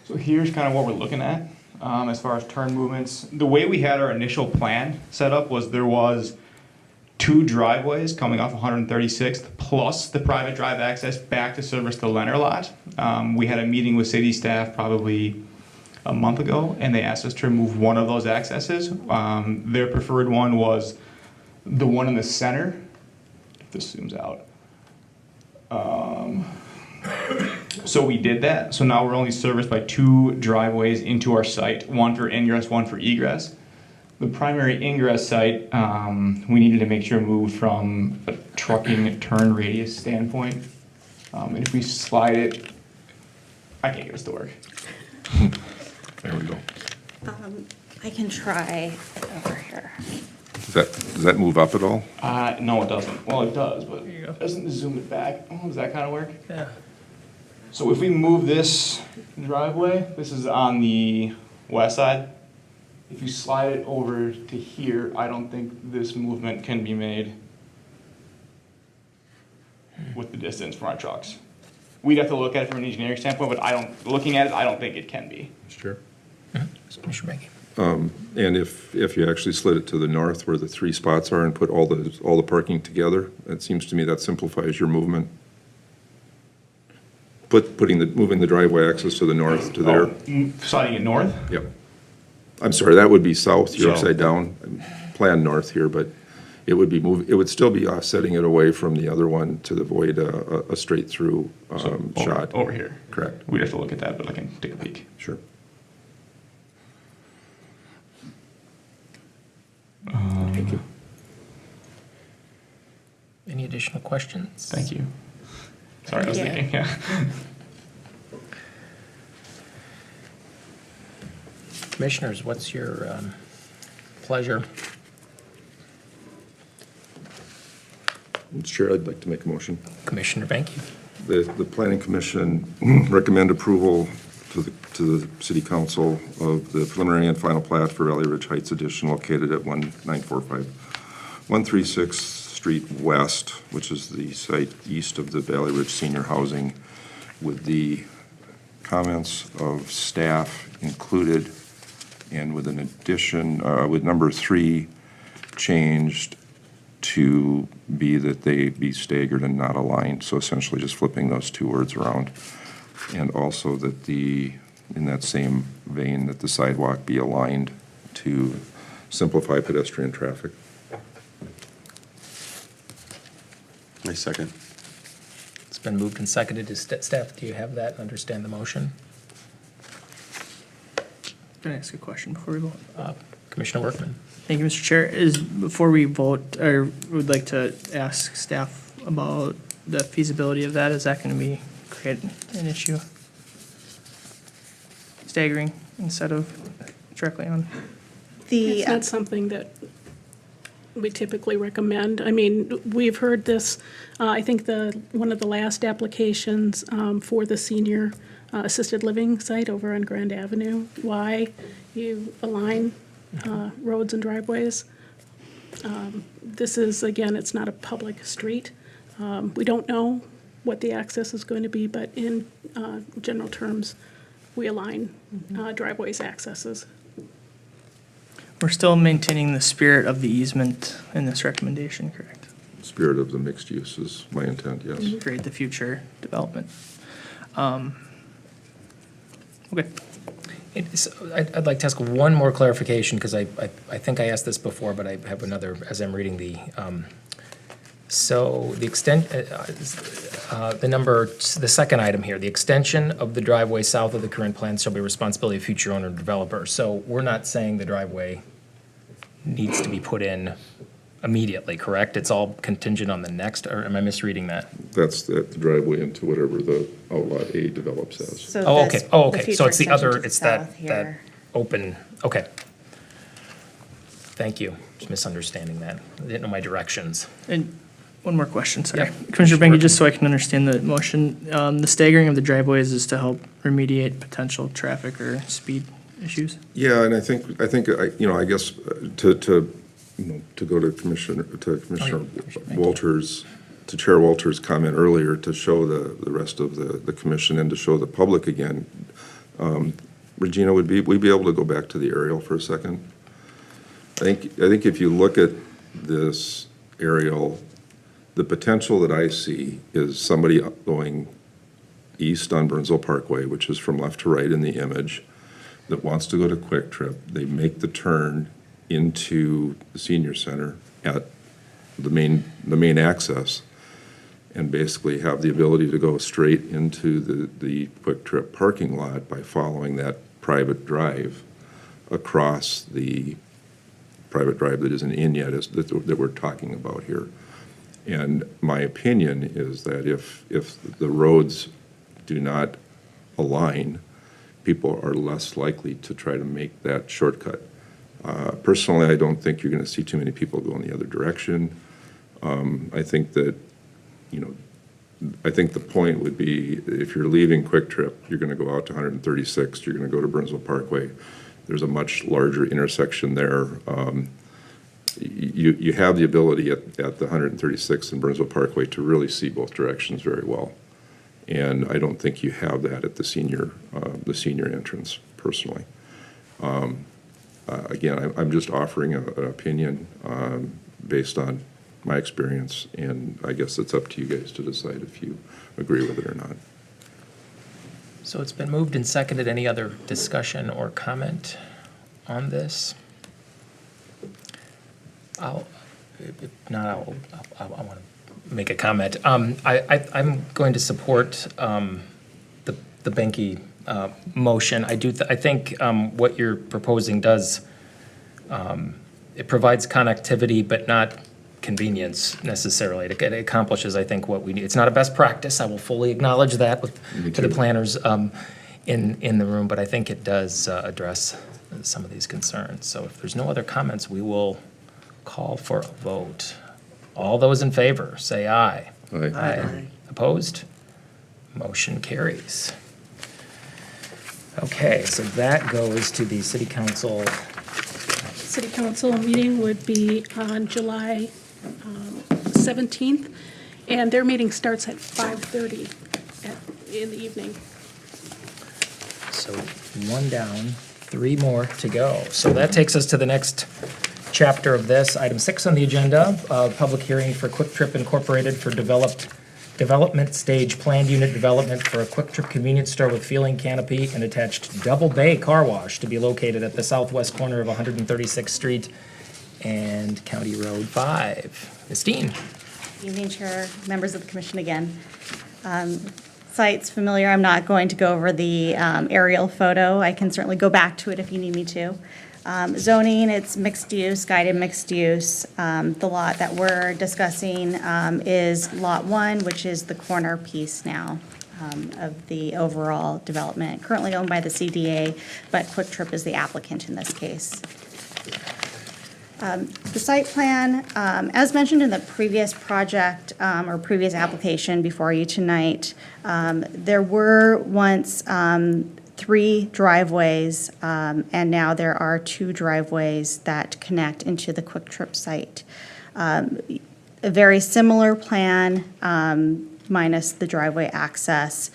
So here's kind of what we're looking at as far as turn movements. The way we had our initial plan set up was there was 2 driveways coming off 136th plus the private drive access back to service the Leonard lot. We had a meeting with city staff probably a month ago, and they asked us to remove one of those accesses. Their preferred one was the one in the center. If this zooms out. So we did that. So now we're only serviced by 2 driveways into our site, one for ingress, one for egress. The primary ingress site, we needed to make sure moved from a trucking turn radius standpoint. And if we slide it, I can't get this to work. There we go. I can try over here. Does that move up at all? No, it doesn't. Well, it does, but There you go. it doesn't zoom it back. Oh, does that kind of work? Yeah. So if we move this driveway, this is on the west side. If you slide it over to here, I don't think this movement can be made with the distance from our trucks. We'd have to look at it from an engineering standpoint, but looking at it, I don't think it can be. Sure. Commissioner Banky. And if you actually slid it to the north where the 3 spots are and put all the parking together, it seems to me that simplifies your movement. Moving the driveway access to the north to there. Sliding it north? Yep. I'm sorry, that would be south, you're South. upside down. I'm planned north here, but it would still be offsetting it away from the other one to avoid a straight through shot. Over here. Correct. We'd have to look at that, but I can take a peek. Sure. Thank you. Any additional questions? Thank you. Sorry, I was Thank you. thinking, yeah. Commissioners, what's your pleasure? Mr. Chair, I'd like to make a motion. Commissioner Banky. The Planning Commission recommend approval to the City Council of the preliminary and final plat for Valley Ridge Heights Addition located at 1945 136th Street West, which is the site east of the Valley Ridge Senior Housing, with the comments of staff included, and with an addition, with number 3 changed to be that they be staggered and not aligned, so essentially just flipping those 2 words around. And also that in that same vein, that the sidewalk be aligned to simplify pedestrian traffic. I second. It's been moved and seconded. Staff, do you have that and understand the motion? Can I ask a question before we vote? Commissioner Workman. Thank you, Mr. Chair. Before we vote, I would like to ask staff about the feasibility of that. Is that going to create an issue? Staggering instead of directly on? It's not something that we typically recommend. I mean, we've heard this, I think one of the last applications for the senior assisted living site over on Grand Avenue, why you align roads and driveways. This is, again, it's not a public street. We don't know what the access is going to be, but in general terms, we align driveways accesses. We're still maintaining the spirit of the easement in this recommendation, correct? Spirit of the mixed use is my intent, yes. Create the future development. Okay. I'd like to ask one more clarification, because I think I asked this before, but I have another, as I'm reading So the the second item here, the extension of the driveway south of the current plan shall be responsibility of future owner or developer. So we're not saying the driveway needs to be put in immediately, correct? It's all contingent on the next, or am I misreading that? That's the driveway into whatever the Outlot A develops as. So Oh, this- okay, oh, the okay, so future it's the extension other, to the it's that, south that here. open, okay. Thank you, just misunderstanding that. I didn't know my directions. And one more question, sorry. Yeah. Commissioner Benke, just so I can understand the motion, the staggering of the driveways is to help remediate potential traffic or speed issues? Yeah, and I guess, to go to Commissioner Walters, to Chair Walters' comment earlier, to show the rest of the commission and to show the public again, Regina, would we be able to go back to the aerial for a second? I think if you look at this aerial, the potential that I see is somebody going east on Burnsville Parkway, which is from left to right in the image, that wants to go to Quick Trip. They make the turn into the senior center at the main access and basically have the ability to go straight into the Quick Trip parking lot by following that private drive across the private drive that isn't in yet that we're talking about here. And my opinion is that if the roads do not align, people are less likely to try to make that shortcut. Personally, I don't think you're going to see too many people going the other direction. I think that, I think the point would be if you're leaving Quick Trip, you're going to go out to 136th, you're going to go to Burnsville Parkway. There's a much larger intersection there. You have the ability at the 136th and Burnsville Parkway to really see both directions very well. And I don't think you have that at the senior entrance, personally. Again, I'm just offering an opinion based on my experience, and I guess it's up to you guys to decide if you agree with it or not. So it's been moved and seconded. Any other discussion or comment on this? If not, I want to make a comment. I'm going to support the Benke motion. I think what you're proposing does, it provides connectivity, but not convenience necessarily. It accomplishes, I think, what we need. It's not a best practice. I will fully acknowledge that to the planners in the room, but I think it does address some of these concerns. So if there's no other comments, we will call for a vote. All those in favor, say aye. Aye. Aye. Opposed? Motion carries. Okay, so that goes to the city council. City council meeting would be on July 17th, and their meeting starts at 5:30 in the evening. So one down, three more to go. So that takes us to the next chapter of this. Item 6 on the agenda, public hearing for Quick Trip Incorporated for development stage planned unit development for a Quick Trip convenience store with fueling canopy and attached double bay car wash to be located at the southwest corner of 136th Street and County Road 5. Ms. Dean. Evening, Chair, members of the commission again. Site's familiar. I'm not going to go over the aerial photo. I can certainly go back to it if you need me to. Zoning, it's mixed use, guided mixed use. The lot that we're discussing is Lot 1, which is the corner piece now of the overall development, currently owned by the CDA, but Quick Trip is the applicant in this case. The site plan, as mentioned in the previous project or previous application before you tonight, there were once 3 driveways, and now there are 2 driveways that connect into the Quick Trip site. A very similar plan, minus the driveway access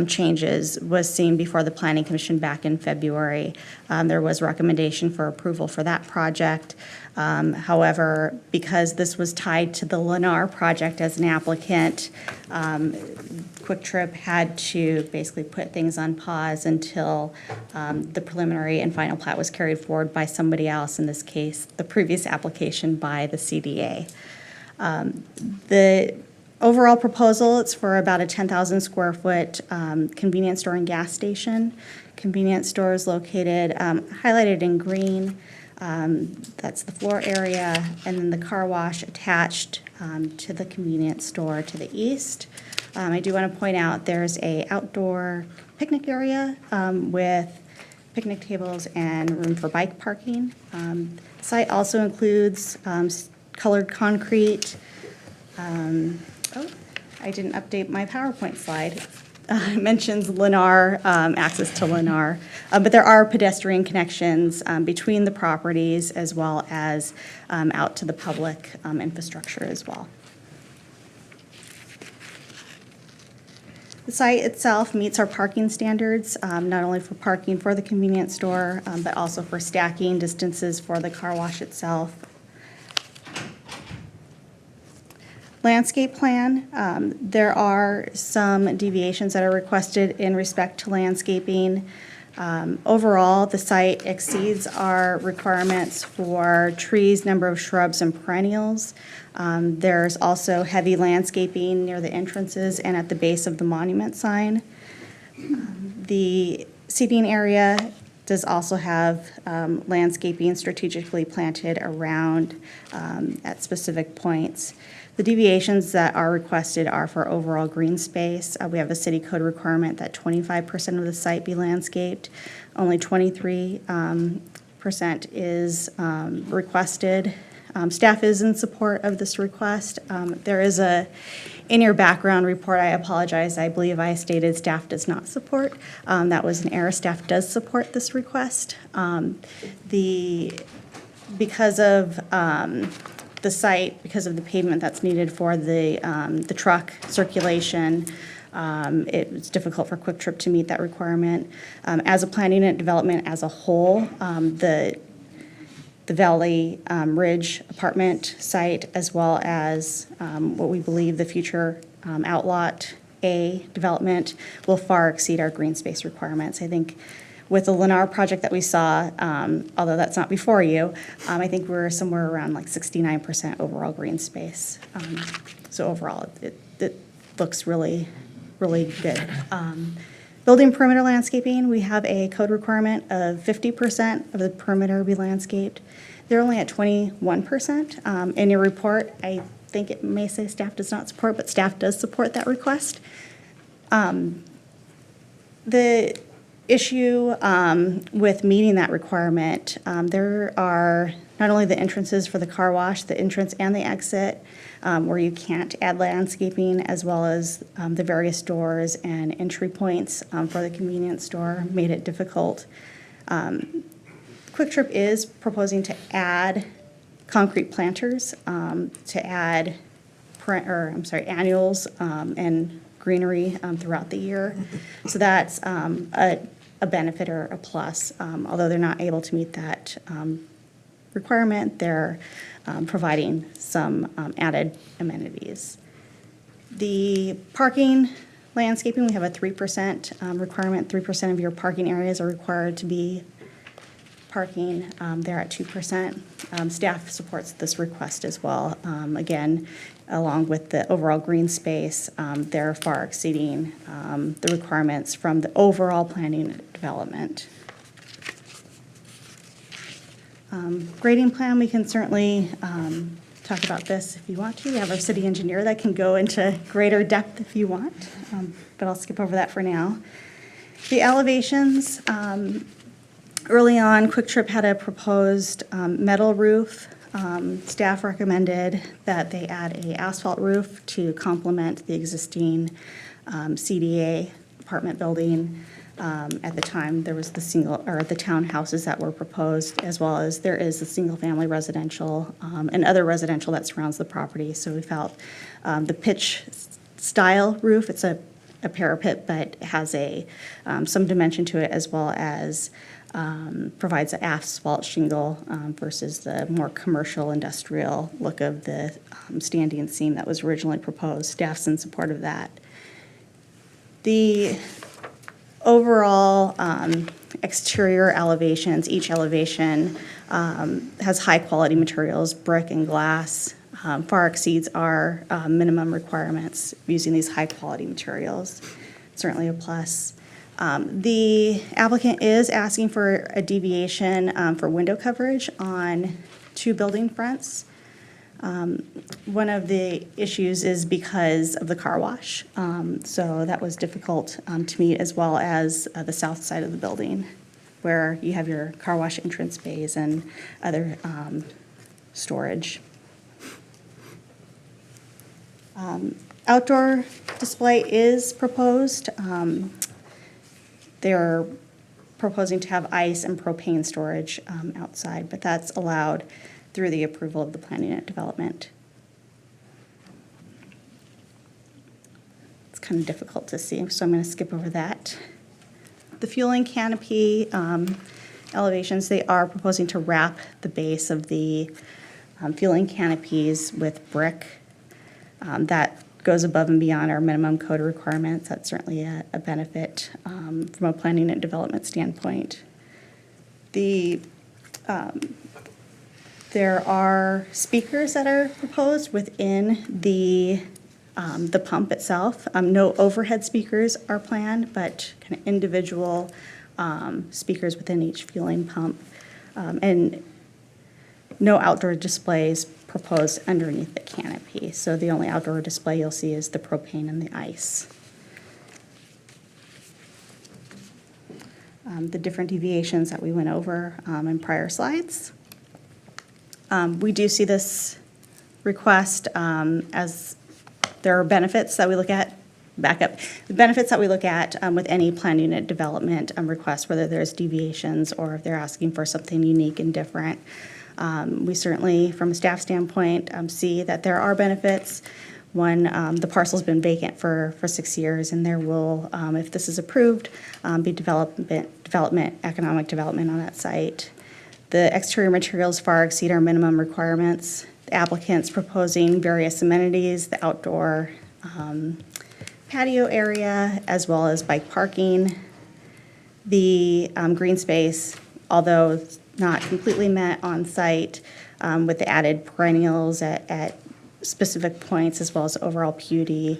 changes, was seen before the Planning Commission back in February. There was recommendation for approval for that project. However, because this was tied to the Lennar project as an applicant, Quick Trip had to basically put things on pause until the preliminary and final plat was carried forward by somebody else, in this case, the previous application by the CDA. The overall proposal, it's for about a 10,000 square foot convenience store and gas station. Convenience store is located, highlighted in green. That's the floor area, and then the car wash attached to the convenience store to the east. I do want to point out there's a outdoor picnic area with picnic tables and room for bike parking. The site also includes colored concrete. I didn't update my PowerPoint slide. It mentions Lennar, access to Lennar. But there are pedestrian connections between the properties as well as out to the public infrastructure as well. The site itself meets our parking standards, not only for parking for the convenience store, but also for stacking distances for the car wash itself. Landscape plan, there are some deviations that are requested in respect to landscaping. Overall, the site exceeds our requirements for trees, number of shrubs, and perennials. There's also heavy landscaping near the entrances and at the base of the monument sign. The seating area does also have landscaping strategically planted around at specific points. The deviations that are requested are for overall green space. We have a city code requirement that 25% of the site be landscaped. Only 23% is requested. Staff is in support of this request. There is in your background report, I apologize, I believe I stated staff does not support. That was an error. Staff does support this request. Because of the site, because of the pavement that's needed for the truck circulation, it's difficult for Quick Trip to meet that requirement. As a planning and development as a whole, the Valley Ridge apartment site, as well as what we believe the future Outlot A development will far exceed our green space requirements. I think with the Lennar project that we saw, although that's not before you, I think we're somewhere around like 69% overall green space. So overall, it looks really, really good. Building perimeter landscaping, we have a code requirement of 50% of the perimeter be landscaped. They're only at 21%. In your report, I think it may say staff does not support, but staff does support that request. The issue with meeting that requirement, there are not only the entrances for the car wash, the entrance and the exit, where you can't add landscaping, as well as the various doors and entry points for the convenience store made it difficult. Quick Trip is proposing to add concrete planters, to add annuals and greenery throughout the year. So that's a benefit or a plus. Although they're not able to meet that requirement, they're providing some added amenities. The parking landscaping, we have a 3% requirement. 3% of your parking areas are required to be parking. They're at 2%. Staff supports this request as well. Again, along with the overall green space, they're far exceeding the requirements from the overall planning and development. Grading plan, we can certainly talk about this if you want to. We have our city engineer that can go into greater depth if you want, but I'll skip over that for now. The elevations, early on, Quick Trip had a proposed metal roof. Staff recommended that they add a asphalt roof to complement the existing CDA apartment building. At the time, there was the townhouses that were proposed, as well as there is the single-family residential and other residential that surrounds the property. So we felt the pitch style roof, it's a parapet, but has some dimension to it, as well as provides an asphalt shingle versus the more commercial industrial look of the standing seam that was originally proposed. Staff's in support of that. The overall exterior elevations, each elevation has high quality materials, brick and glass, far exceeds our minimum requirements using these high-quality materials. Certainly a plus. The applicant is asking for a deviation for window coverage on 2 building fronts. One of the issues is because of the car wash. So that was difficult to meet, as well as the south side of the building, where you have your car wash entrance bays and other storage. Outdoor display is proposed. They're proposing to have ice and propane storage outside, but that's allowed through the approval of the planning and development. It's kind of difficult to see, so I'm going to skip over that. The fueling canopy elevations, they are proposing to wrap the base of the fueling canopies with brick. That goes above and beyond our minimum code requirements. That's certainly a benefit from a planning and development standpoint. There are speakers that are proposed within the pump itself. No overhead speakers are planned, but kind of individual speakers within each fueling pump. And no outdoor displays proposed underneath the canopy. So the only outdoor display you'll see is the propane and the ice. The different deviations that we went over in prior slides. We do see this request as there are benefits that we look at, the benefits that we look at with any planning and development request, whether there's deviations or if they're asking for something unique and different. We certainly, from a staff standpoint, see that there are benefits. One, the parcel's been vacant for 6 years, and there will, if this is approved, be economic development on that site. The exterior materials far exceed our minimum requirements. The applicant's proposing various amenities, the outdoor patio area, as well as bike parking. The green space, although it's not completely met on site, with the added perennials at specific points, as well as overall PUD,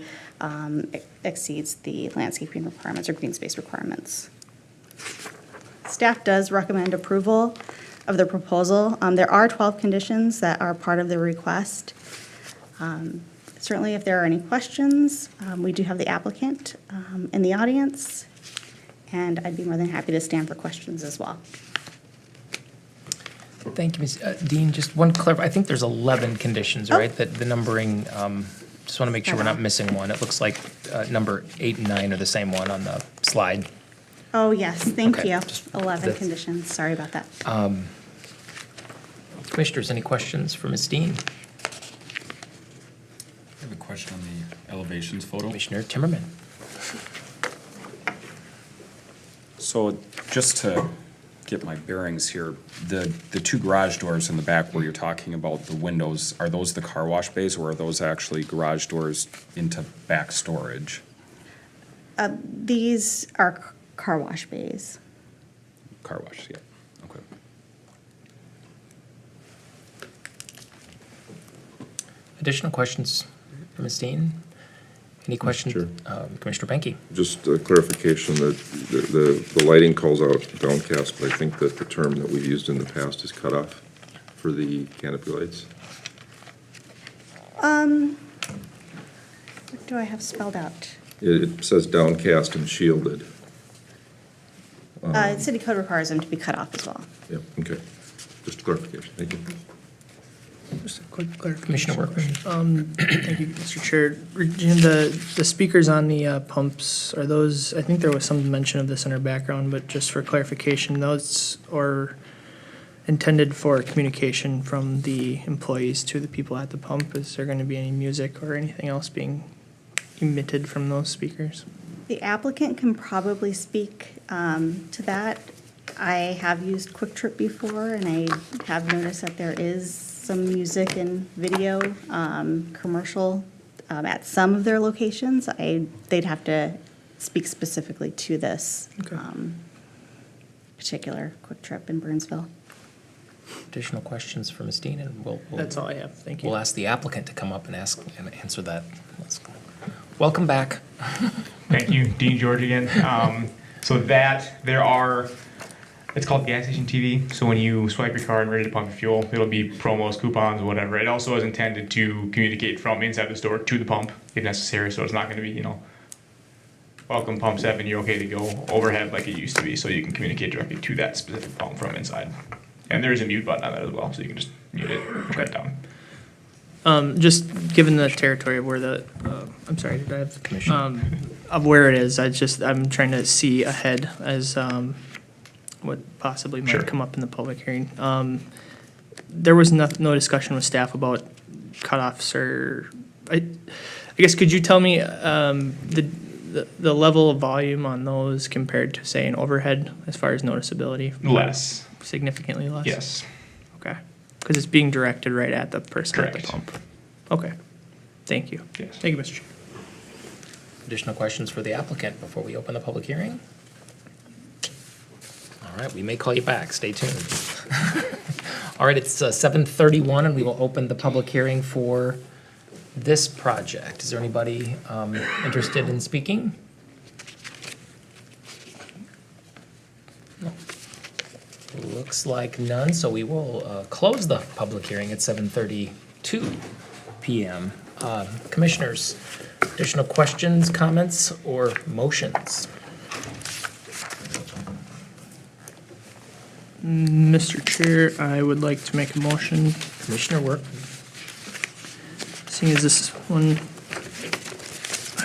exceeds the landscaping requirements or green space requirements. Staff does recommend approval of the proposal. There are 12 conditions that are part of the request. Certainly, if there are any questions, we do have the applicant in the audience, and I'd be more than happy to stand for questions as well. Thank you, Ms. Dean. Just one I think there's 11 conditions, right? That the numbering, just want to make sure we're not missing one. It looks like number 8 and 9 are the same one on the slide. Oh, yes, thank Okay. you. 11 That's- conditions, sorry about that. Commissioners, any questions for Ms. Dean? I have a question on the elevations photo. Commissioner Timmerman. So just to get my bearings here, the 2 garage doors in the back where you're talking about the windows, are those the car wash bays, or are those actually garage doors into back storage? These are car wash bays. Car wash, yeah, okay. Additional questions for Ms. Dean? Any questions? Sure. Commissioner Benke? Just a clarification that the lighting calls out downcast, but I think that the term that we've used in the past is cut off for the canopy lights. What do I have spelled out? It says downcast and shielded. City code requires them to be cut off as well. Yeah, okay. Just clarification, thank you. Just a quick clarification. Commissioner Workman? Thank you, Mr. Chair. Regina, the speakers on the pumps, are those, I think there was some mention of this in our background, but just for clarification, those are intended for communication from the employees to the people at the pump? Is there going to be any music or anything else being emitted from those speakers? The applicant can probably speak to that. I have used Quick Trip before, and I have noticed that there is some music and video commercial at some of their locations. They'd have to speak specifically to this Okay. particular Quick Trip in Burnsville. Additional questions for Ms. Dean, and we'll That's all I have. Thank you. we'll ask the applicant to come up and answer that. Welcome back. Thank you, Dean George again. So there are, it's called gas station TV. So when you swipe your card and ready to pump your fuel, it'll be promos, coupons, whatever. It also is intended to communicate from inside the store to the pump if necessary. So it's not going to be, welcome pump 7, you're okay to go overhead like it used to be. So you can communicate directly to that specific pump from inside. And there is a mute button on that as well, so you can just mute it, turn it down. Just given the territory of where the, I'm sorry, did I have? Commission. Of where it is, I'm trying to see ahead as, what possibly Sure. might come up in the public hearing. There was no discussion with staff about cutoffs or, I guess, could you tell me, the level of volume on those compared to, say, an overhead as far as noticeability? Less. Significantly less? Yes. Okay, because it's being directed right at the person at the Correct. pump. Okay, thank you. Yes. Thank you, Mr. Chair. Additional questions for the applicant before we open the public hearing? All right, we may call you back. Stay tuned. All right, it's 7:31, and we will open the public hearing for this project. Is there anybody interested in speaking? No. Looks like none, so we will close the public hearing at 7:32 PM. Commissioners, additional questions, comments, or motions? Mr. Chair, I would like to make a motion, Commissioner Work? seeing as this one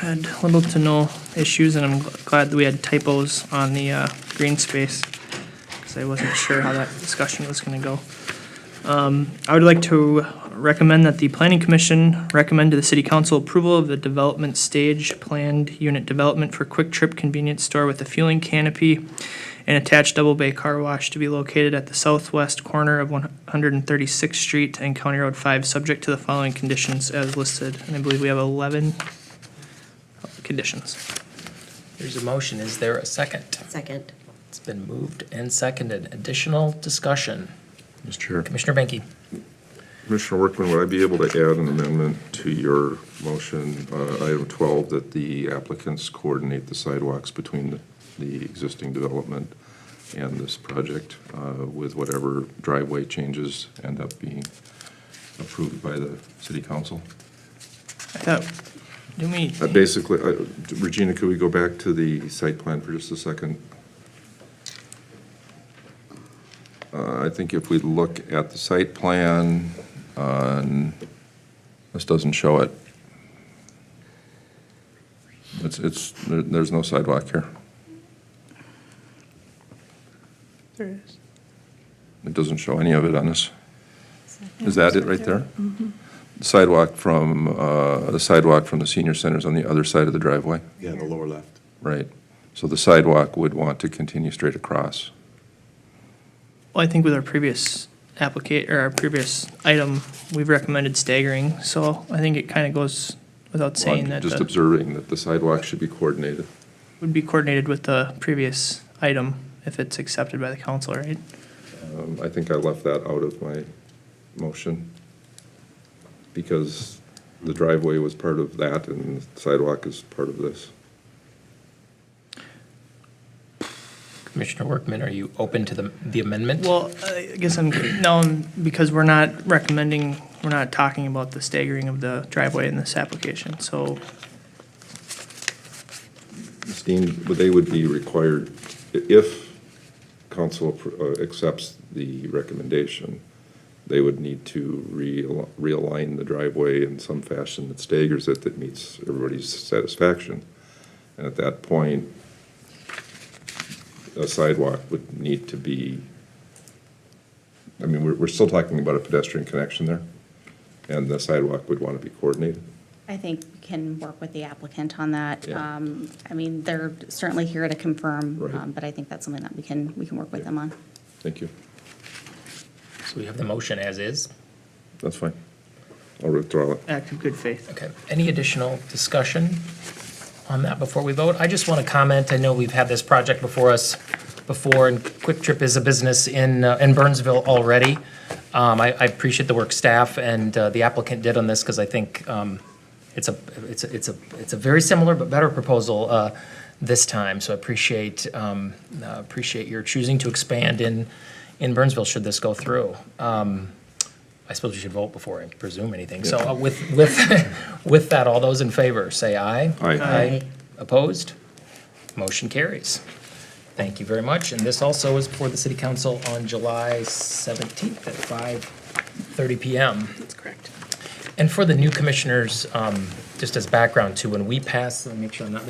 had little to no issues, and I'm glad that we had typos on the green space, because I wasn't sure how that discussion was gonna go. I would like to recommend that the Planning Commission recommend to the City Council approval of the development stage planned unit development for Quick Trip Convenience Store with a fueling canopy and attached double bay car wash to be located at the southwest corner of 136th Street and County Road 5, subject to the following conditions as listed. And I believe we have 11 conditions. There's a motion. Is there a second? Second. It's been moved and seconded. Additional discussion. Mr. Chair. Commissioner Benke? Commissioner Workman, would I be able to add an amendment to your motion, item 12, that the applicants coordinate the sidewalks between the existing development and this project with whatever driveway changes end up being approved by the city council? I thought, do we, Basically, Regina, could we go back to the site plan for just a second? I think if we look at the site plan, this doesn't show it. There's no sidewalk here. there it is. It doesn't show any of it on this. Is that it right there? The sidewalk from the senior center is on the other side of the driveway? Yeah, the lower left. Right. So the sidewalk would want to continue straight across. Well, I think with our previous our previous item, we've recommended staggering, so I think it kind of goes without saying that Just the- observing that the sidewalk should be coordinated. would be coordinated with the previous item if it's accepted by the council, right? I think I left that out of my motion because the driveway was part of that and the sidewalk is part of this. Commissioner Workman, are you open to the amendment? Well, I guess because we're not talking about the staggering of the driveway in this application, so Ms. Dean, they would be required, if council accepts the recommendation, they would need to realign the driveway in some fashion that staggers it, that meets everybody's satisfaction. And at that point, a sidewalk would need to be, I mean, we're still talking about a pedestrian connection there, and the sidewalk would want to be coordinated. I think we can work with the applicant on that. Yeah. I mean, they're certainly here to confirm, Right. but I think that's something that we can work with them on. Thank you. So we have the motion as is. That's fine. I'll withdraw it. act of good faith. Okay. Any additional discussion on that before we vote? I just want to comment, I know we've had this project before us before, and Quick Trip is a business in Burnsville already. I appreciate the work staff and the applicant did on this, because I think it's a very similar but better proposal this time. So I appreciate your choosing to expand in Burnsville should this go through. I suppose you should vote before I presume anything. So with that, all those in favor, say aye. Aye. Opposed? Motion carries. Thank you very much. And this also is before the city council on July 17th at 5:30 PM. That's correct. And for the new commissioners, just as background too, when we pass, let me make sure I'm not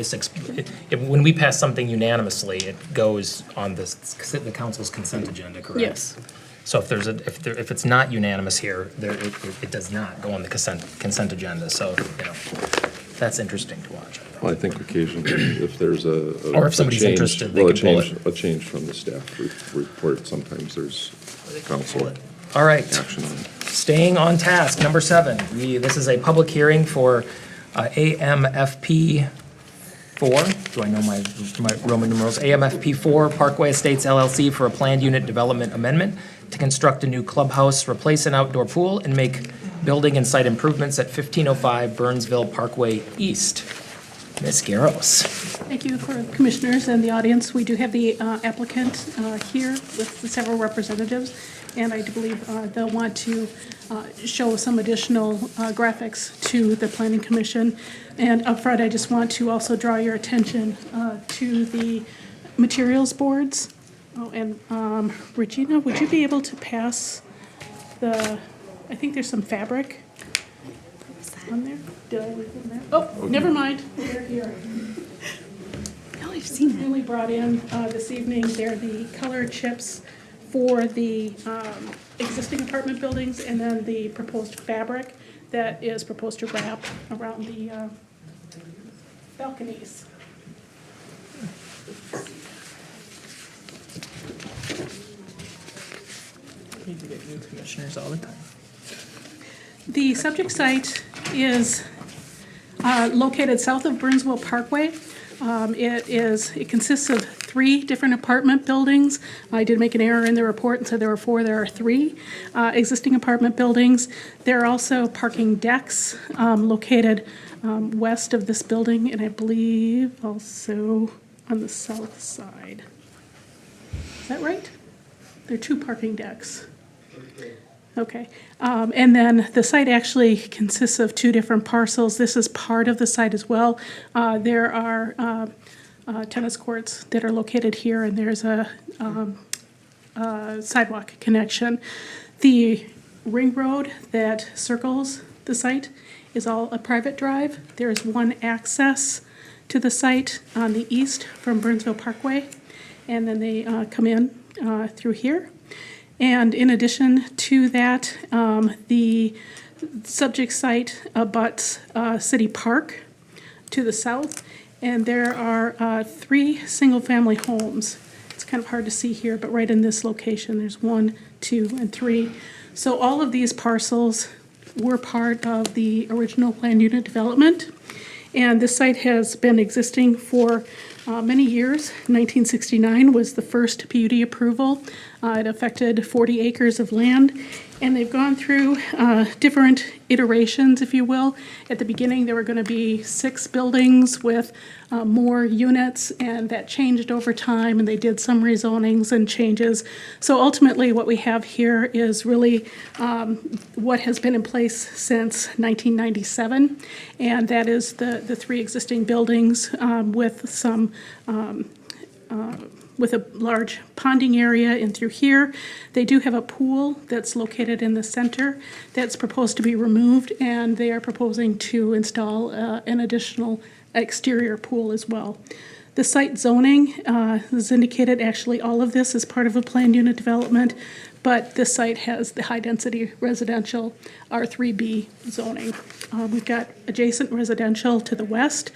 when we pass something unanimously, it goes on the council's consent agenda, correct? Yes. So if it's not unanimous here, it does not go on the consent agenda. So, that's interesting to watch. Well, I think occasionally, if there's Or if somebody's change- interested, they well, can pull a change from the staff report, sometimes there's council All right. action on it. Staying on task, number 7. This is a public hearing for AMFP 4. Do I know my Roman numerals? AMFP 4 Parkway Estates LLC for a planned unit development amendment to construct a new clubhouse, replace an outdoor pool, and make building and site improvements at 1505 Burnsville Parkway East. Ms. Garros. Thank you for commissioners and the audience. We do have the applicant here with the several representatives, and I do believe they'll want to show some additional graphics to the Planning Commission. And up front, I just want to also draw your attention to the materials boards. Oh, and Regina, would you be able to pass I think there's some fabric on there? Did I leave them there? Oh, never mind. They're here. No, I've seen it. Newly brought in this evening. They're the color chips for the existing apartment buildings, and then the proposed fabric that is proposed to wrap around the balconies. Need to get new commissioners all the time. The subject site is located south of Burnsville Parkway. It consists of 3 different apartment buildings. I did make an error in the report and said there were 4. There are 3 existing apartment buildings. There are also parking decks located west of this building, and I believe also on the south side. Is that right? There are 2 parking decks. Okay, and then the site actually consists of 2 different parcels. This is part of the site as well. There are tennis courts that are located here, and there's a sidewalk connection. The ring road that circles the site is all a private drive. There is 1 access to the site on the east from Burnsville Parkway, and then they come in through here. And in addition to that, the subject site abuts City Park to the south, and there are 3 single-family homes. It's kind of hard to see here, but right in this location, there's 1, 2, and 3. So all of these parcels were part of the original planned unit development, and this site has been existing for many years. 1969 was the first PUD approval. It affected 40 acres of land, and they've gone through different iterations, if you will. At the beginning, there were going to be 6 buildings with more units, and that changed over time, and they did some rezonings and changes. So ultimately, what we have here is really what has been in place since 1997, and that is the 3 existing buildings with some with a large ponding area in through here. They do have a pool that's located in the center that's proposed to be removed, and they are proposing to install an additional exterior pool as well. The site zoning is indicated, actually all of this is part of a planned unit development, but this site has the high-density residential R3B zoning. We've got adjacent residential to the west.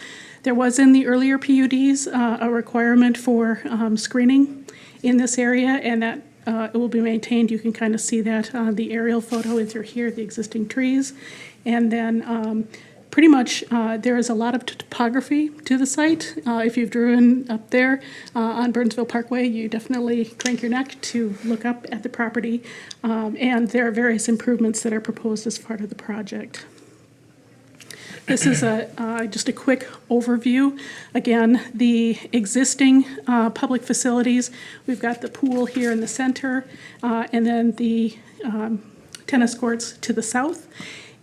There was in the earlier PUDs a requirement for screening in this area, and that it will be maintained. You can kind of see that on the aerial photo in through here, the existing trees. And then pretty much, there is a lot of topography to the site. If you've driven up there on Burnsville Parkway, you definitely crank your neck to look up at the property. And there are various improvements that are proposed as part of the project. This is just a quick overview. Again, the existing public facilities, we've got the pool here in the center, and then the tennis courts to the south.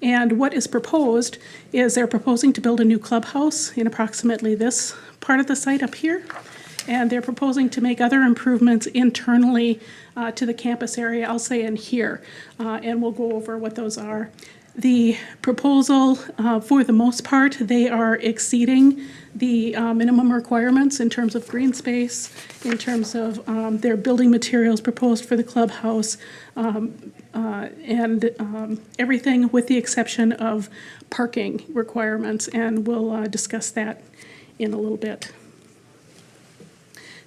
And what is proposed is they're proposing to build a new clubhouse in approximately this part of the site up here. And they're proposing to make other improvements internally to the campus area, I'll say in here, and we'll go over what those are. The proposal, for the most part, they are exceeding the minimum requirements in terms of green space, in terms of their building materials proposed for the clubhouse, and everything with the exception of parking requirements, and we'll discuss that in a little bit.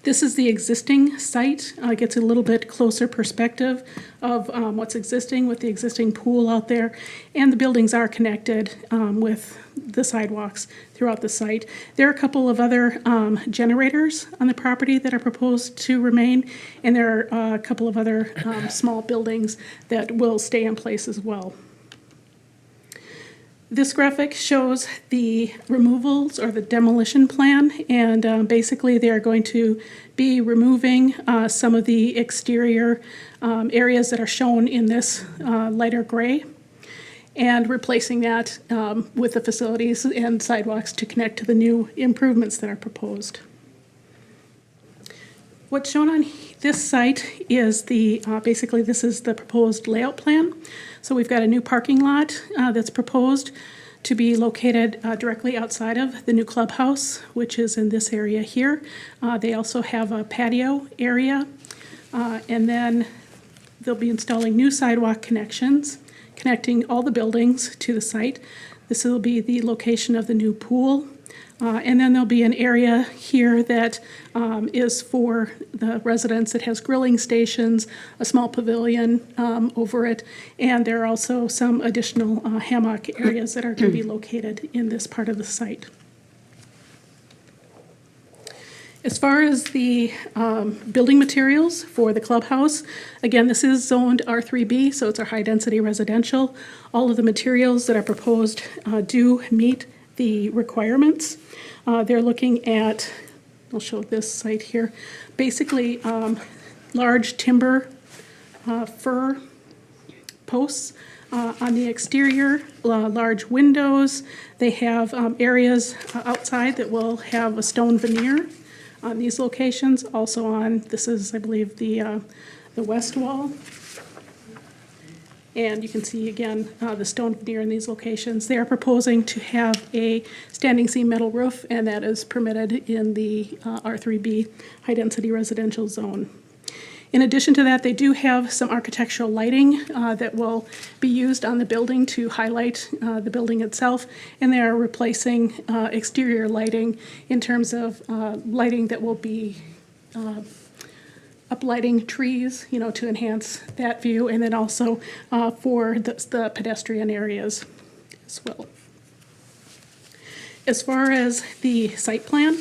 This is the existing site. Gets a little bit closer perspective of what's existing with the existing pool out there. And the buildings are connected with the sidewalks throughout the site. There are a couple of other generators on the property that are proposed to remain. And there are a couple of other small buildings that will stay in place as well. This graphic shows the removals or the demolition plan, and basically they are going to be removing some of the exterior areas that are shown in this lighter gray and replacing that with the facilities and sidewalks to connect to the new improvements that are proposed. What's shown on this site is the, basically this is the proposed layout plan. So we've got a new parking lot that's proposed to be located directly outside of the new clubhouse, which is in this area here. They also have a patio area, and then they'll be installing new sidewalk connections, connecting all the buildings to the site. This will be the location of the new pool. And then there'll be an area here that is for the residents. It has grilling stations, a small pavilion over it, and there are also some additional hammock areas that are going to be located in this part of the site. As far as the building materials for the clubhouse, again, this is zoned R3B, so it's our high-density residential. All of the materials that are proposed do meet the requirements. They're looking at, I'll show this site here, basically large timber fir posts on the exterior, large windows. They have areas outside that will have a stone veneer on these locations. Also on, this is, I believe, the west wall. And you can see, again, the stone veneer in these locations. They are proposing to have a standing seam metal roof, and that is permitted in the R3B high-density residential zone. In addition to that, they do have some architectural lighting that will be used on the building to highlight the building itself, and they are replacing exterior lighting in terms of lighting that will be uplighting trees, to enhance that view, and then also for the pedestrian areas as well. As far as the site plan,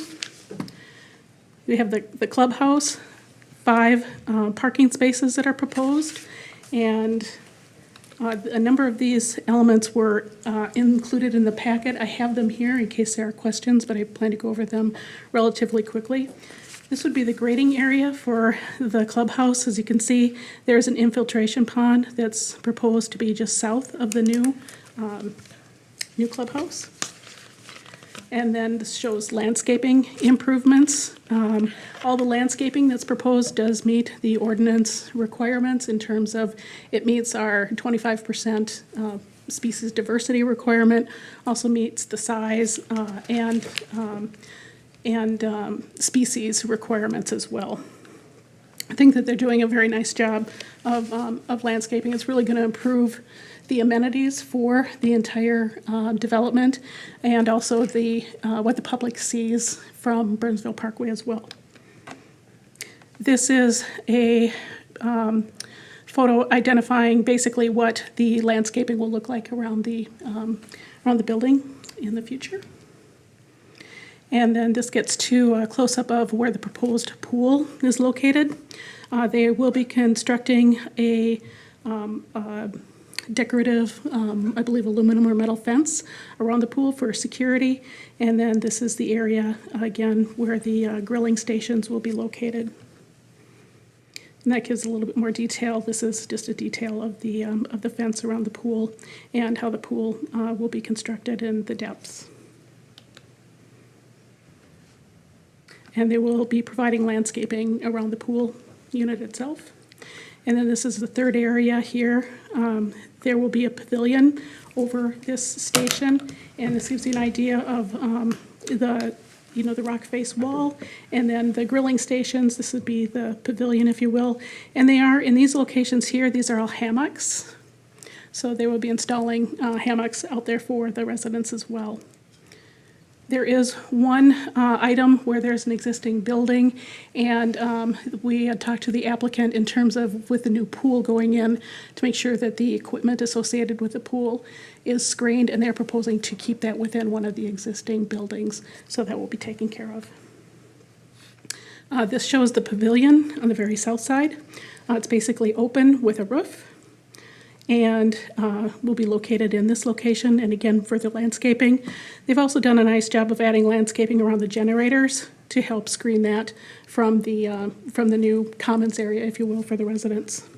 we have the clubhouse, 5 parking spaces that are proposed, and a number of these elements were included in the packet. I have them here in case there are questions, but I plan to go over them relatively quickly. This would be the grading area for the clubhouse. As you can see, there's an infiltration pond that's proposed to be just south of the new clubhouse. And then this shows landscaping improvements. All the landscaping that's proposed does meet the ordinance requirements in terms of it meets our 25% species diversity requirement, also meets the size and species requirements as well. I think that they're doing a very nice job of landscaping. It's really going to improve the amenities for the entire development, and also the what the public sees from Burnsville Parkway as well. This is a photo identifying basically what the landscaping will look like around the building. in the future. And then this gets to a close-up of where the proposed pool is located. They will be constructing a decorative, I believe, aluminum or metal fence around the pool for security. And then this is the area, again, where the grilling stations will be located. And that gives a little bit more detail. This is just a detail of the fence around the pool and how the pool will be constructed and the depths. And they will be providing landscaping around the pool unit itself. And then this is the third area here. There will be a pavilion over this station, and this gives you an idea of the rock face wall, and then the grilling stations. This would be the pavilion, if you will. And they are, in these locations here, these are all hammocks. So they will be installing hammocks out there for the residents as well. There is one item where there's an existing building, and we had talked to the applicant in terms of with the new pool going in to make sure that the equipment associated with the pool is screened, and they're proposing to keep that within one of the existing buildings, so that will be taken care of. This shows the pavilion on the very south side. It's basically open with a roof, and will be located in this location, and again, further landscaping. They've also done a nice job of adding landscaping around the generators to help screen that from the new commons area, if you will, for the residents.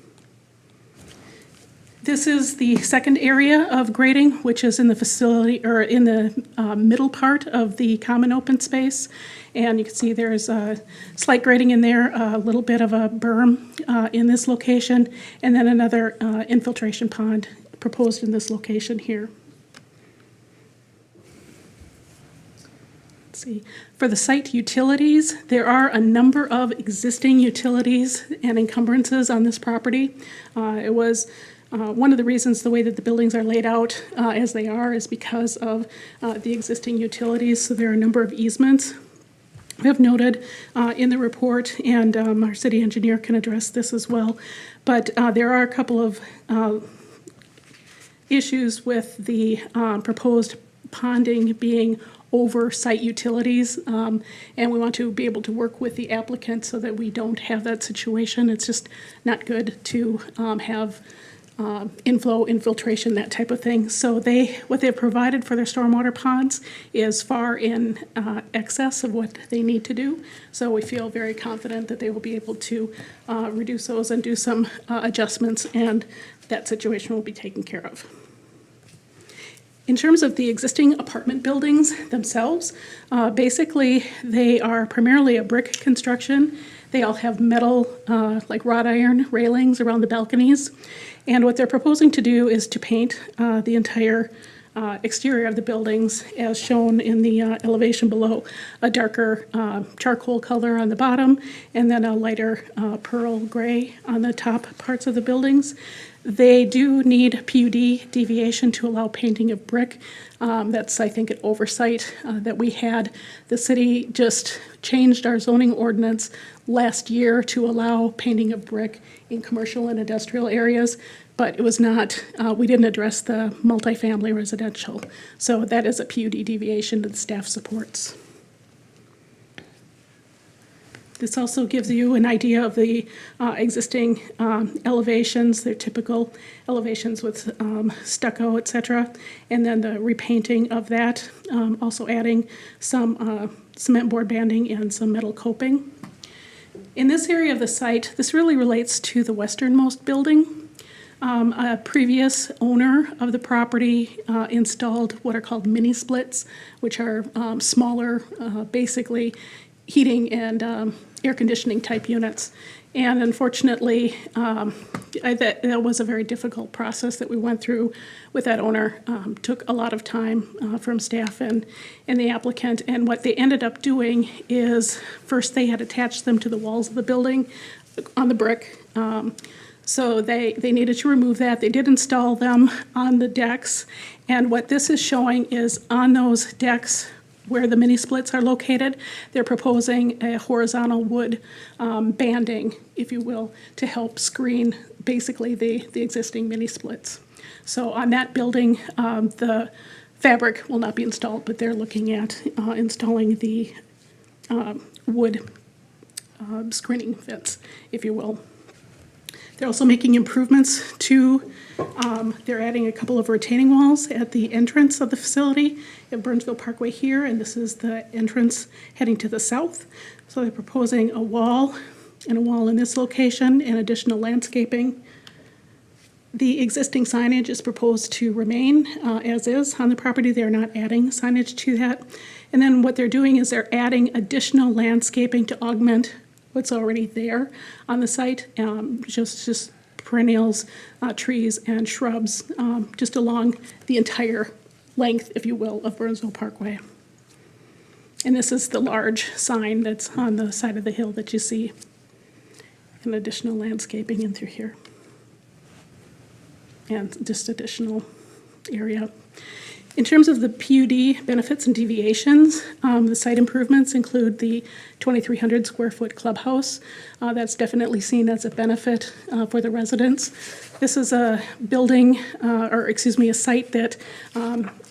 This is the second area of grading, which is in the facility, or in the middle part of the common open space. And you can see there's a slight grading in there, a little bit of a berm in this location, and then another infiltration pond proposed in this location here. Let's see. For the site utilities, there are a number of existing utilities and encumbrances on this property. It was one of the reasons the way that the buildings are laid out as they are is because of the existing utilities. So there are a number of easements we have noted in the report, and our city engineer can address this as well. But there are a couple of issues with the proposed ponding being over site utilities, and we want to be able to work with the applicant so that we don't have that situation. It's just not good to have inflow, infiltration, that type of thing. So what they've provided for their stormwater ponds is far in excess of what they need to do. So we feel very confident that they will be able to reduce those and do some adjustments, and that situation will be taken care of. In terms of the existing apartment buildings themselves, basically they are primarily a brick construction. They all have metal, like wrought iron railings around the balconies. And what they're proposing to do is to paint the entire exterior of the buildings as shown in the elevation below, a darker charcoal color on the bottom, and then a lighter pearl gray on the top parts of the buildings. They do need PUD deviation to allow painting of brick. That's, I think, an oversight that we had. The city just changed our zoning ordinance last year to allow painting of brick in commercial and industrial areas, but it was not, we didn't address the multifamily residential. So that is a PUD deviation that staff supports. This also gives you an idea of the existing elevations, their typical elevations with stucco, etc., and then the repainting of that, also adding some cement board banding and some metal coping. In this area of the site, this really relates to the westernmost building. A previous owner of the property installed what are called mini splits, which are smaller, basically heating and air conditioning type units. And unfortunately, that was a very difficult process that we went through with that owner. Took a lot of time from staff and the applicant. And what they ended up doing is first they had attached them to the walls of the building on the brick. So they needed to remove that. They did install them on the decks. And what this is showing is on those decks where the mini splits are located, they're proposing a horizontal wood banding, if you will, to help screen basically the existing mini splits. So on that building, the fabric will not be installed, but they're looking at installing the wood screening fence, if you will. They're also making improvements to, they're adding a couple of retaining walls at the entrance of the facility at Burnsville Parkway here, and this is the entrance heading to the south. So they're proposing a wall and a wall in this location and additional landscaping. The existing signage is proposed to remain as is on the property. They're not adding signage to that. And then what they're doing is they're adding additional landscaping to augment what's already there on the site, just perennials, trees and shrubs, just along the entire length, if you will, of Burnsville Parkway. And this is the large sign that's on the side of the hill that you see, and additional landscaping in through here. And just additional area. In terms of the PUD benefits and deviations, the site improvements include the 2,300 square foot clubhouse. That's definitely seen as a benefit for the residents. This is a building, a site that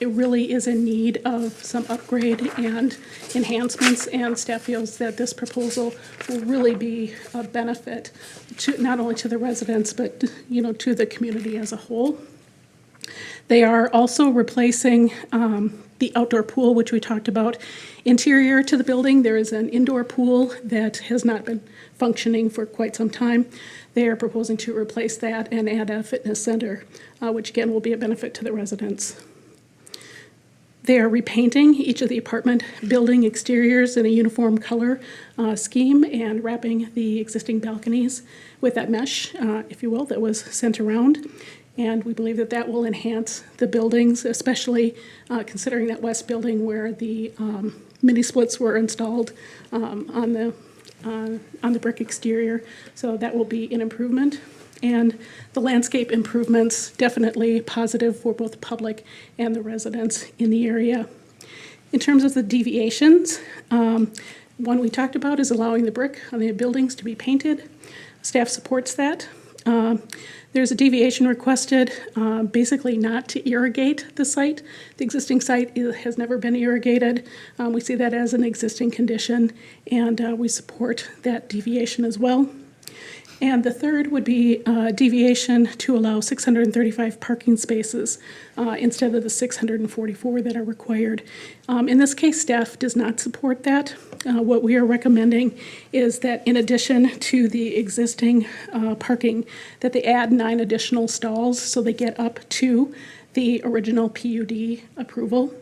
it really is in need of some upgrade and enhancements, and staff feels that this proposal will really be a benefit to not only to the residents, but to the community as a whole. They are also replacing the outdoor pool, which we talked about. Interior to the building, there is an indoor pool that has not been functioning for quite some time. They are proposing to replace that and add a fitness center, which again will be a benefit to the residents. They are repainting each of the apartment building exteriors in a uniform color scheme and wrapping the existing balconies with that mesh, if you will, that was sent around. And we believe that that will enhance the buildings, especially considering that west building where the mini splits were installed on the brick exterior. So that will be an improvement. And the landscape improvements, definitely positive for both the public and the residents in the area. In terms of the deviations, one we talked about is allowing the brick on the buildings to be painted. Staff supports that. There's a deviation requested, basically not to irrigate the site. The existing site has never been irrigated. We see that as an existing condition, and we support that deviation as well. And the third would be a deviation to allow 635 parking spaces instead of the 644 that are required. In this case, staff does not support that. What we are recommending is that in addition to the existing parking, that they add 9 additional stalls so they get up to the original PUD approval.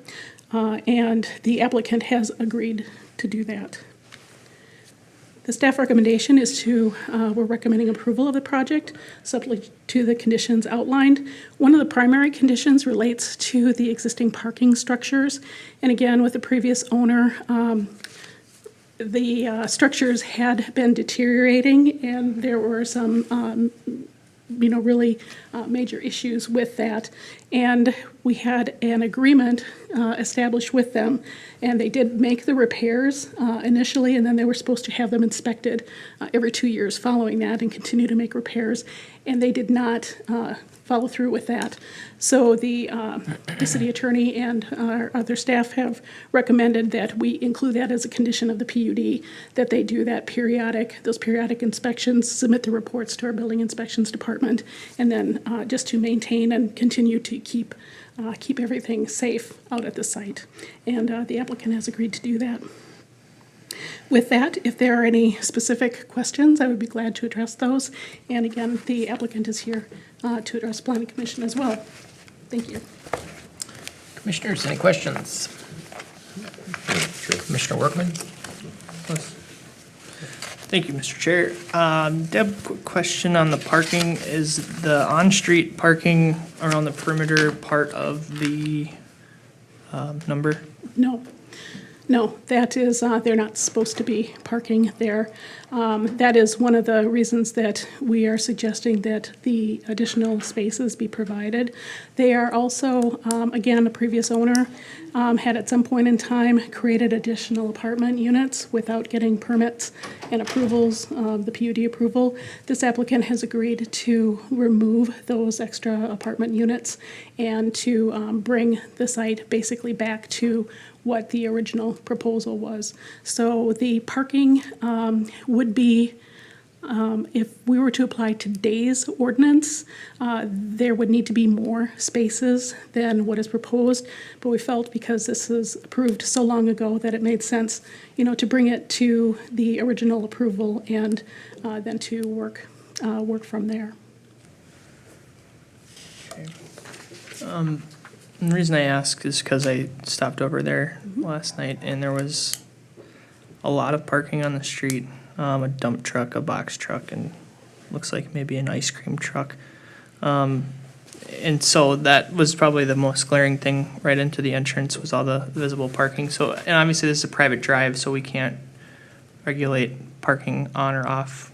And the applicant has agreed to do that. The staff recommendation is we're recommending approval of the project subject to the conditions outlined. One of the primary conditions relates to the existing parking structures. And again, with the previous owner, the structures had been deteriorating, and there were some really major issues with that. And we had an agreement established with them, and they did make the repairs initially, and then they were supposed to have them inspected every 2 years following that and continue to make repairs, and they did not follow through with that. So the city attorney and our other staff have recommended that we include that as a condition of the PUD, that they do those periodic inspections, submit the reports to our building inspections department, and then just to maintain and continue to keep everything safe out at the site. And the applicant has agreed to do that. With that, if there are any specific questions, I would be glad to address those. And again, the applicant is here to address Planning Commission as well. Thank you. Commissioners, any questions? Commissioner Workman? Thank you, Mr. Chair. Deb, quick question on the parking. Is the on-street parking around the perimeter part of the number? No. No, that is, they're not supposed to be parking there. That is one of the reasons that we are suggesting that the additional spaces be provided. They are also, again, the previous owner had at some point in time created additional apartment units without getting permits and approvals, the PUD approval. This applicant has agreed to remove those extra apartment units and to bring the site basically back to what the original proposal was. So the parking would be, if we were to apply today's ordinance, there would need to be more spaces than what is proposed. But we felt because this was approved so long ago that it made sense, to bring it to the original approval and then to work from there. And the reason I ask is because I stopped over there last night and there was a lot of parking on the street, a dump truck, a box truck, and looks like maybe an ice cream truck. And so that was probably the most glaring thing right into the entrance was all the visible parking. So, and obviously this is a private drive, so we can't regulate parking on or off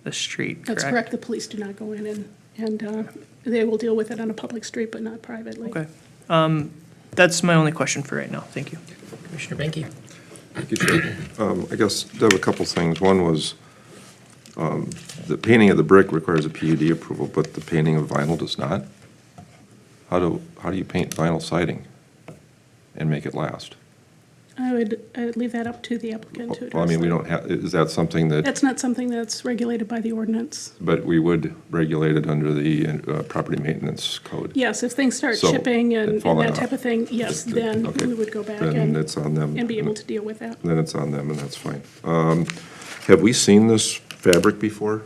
the street, correct? That's correct. The police do not go in and they will deal with it on a public street, but not privately. Okay. That's my only question for right now. Thank you. Commissioner Benke? Thank you, Chair. I guess I have a couple things. One was the painting of the brick requires a PUD approval, but the painting of vinyl does not. How do you paint vinyl siding and make it last? I would leave that up to the applicant to address. Well, I mean, we that. don't have, is that something that, That's not something that's regulated by the ordinance. but we would regulate it under the property maintenance code? Yes, if things start So, chipping and and falling that type off. of thing, yes, then Okay. we would go back Then and it's on them. be able to deal with that. Then it's on them, and that's fine. Have we seen this fabric before?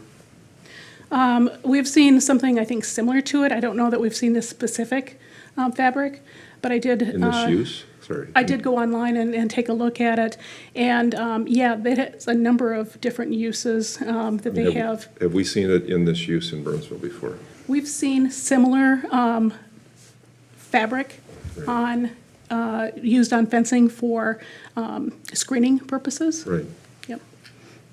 We've seen something, I think, similar to it. I don't know that we've seen this specific fabric, but I did. In this use? Sorry. I did go online and take a look at it, and yeah, it has a number of different uses that they have. Have we seen it in this use in Burnsville before? We've seen similar fabric on, used on fencing for screening purposes. Right. Yep,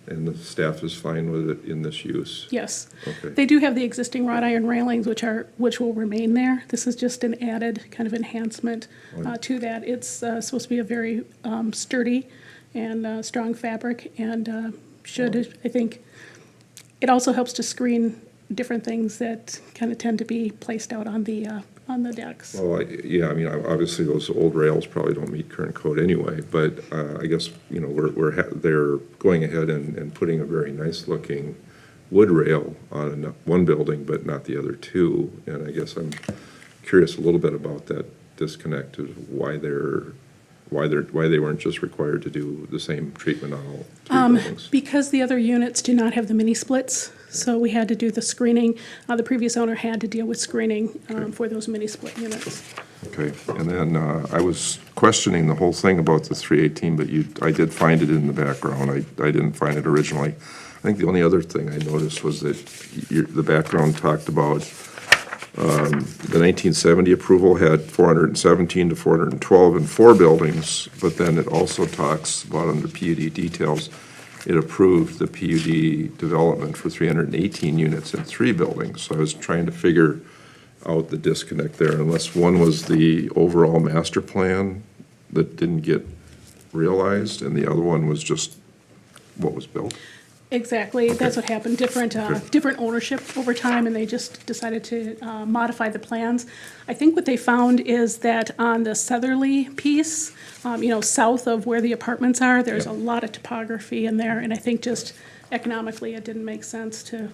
And the staff is fine with it in this use? yes. Okay. They do have the existing wrought iron railings, which will remain there. This is just an added kind of enhancement to that. It's supposed to be a very sturdy and strong fabric, and should, I think, it also helps to screen different things that kind of tend to be placed out on the decks. Well, yeah, I mean, obviously, those old rails probably don't meet current code anyway, but I guess, they're going ahead and putting a very nice-looking wood rail on one building, but not the other two, and I guess I'm curious a little bit about that disconnect of why they weren't just required to do the same treatment on all three buildings. Because the other units do not have the mini splits, so we had to do the screening. The previous owner had to deal with screening for those mini split units. Okay, and then I was questioning the whole thing about the 318, but I did find it in the background. I didn't find it originally. I think the only other thing I noticed was that the background talked about the 1970 approval had 417 to 412 in 4 buildings, but then it also talks about under PUD details, it approved the PUD development for 318 units in 3 buildings. So I was trying to figure out the disconnect there, unless one was the overall master plan that didn't get realized, and the other one was just what was built. Exactly, that's what happened, different ownership over time, and they just decided to modify the plans. I think what they found is that on the southerly piece, south of where the apartments are, there's a lot of topography in there, and I think just economically, it didn't make sense to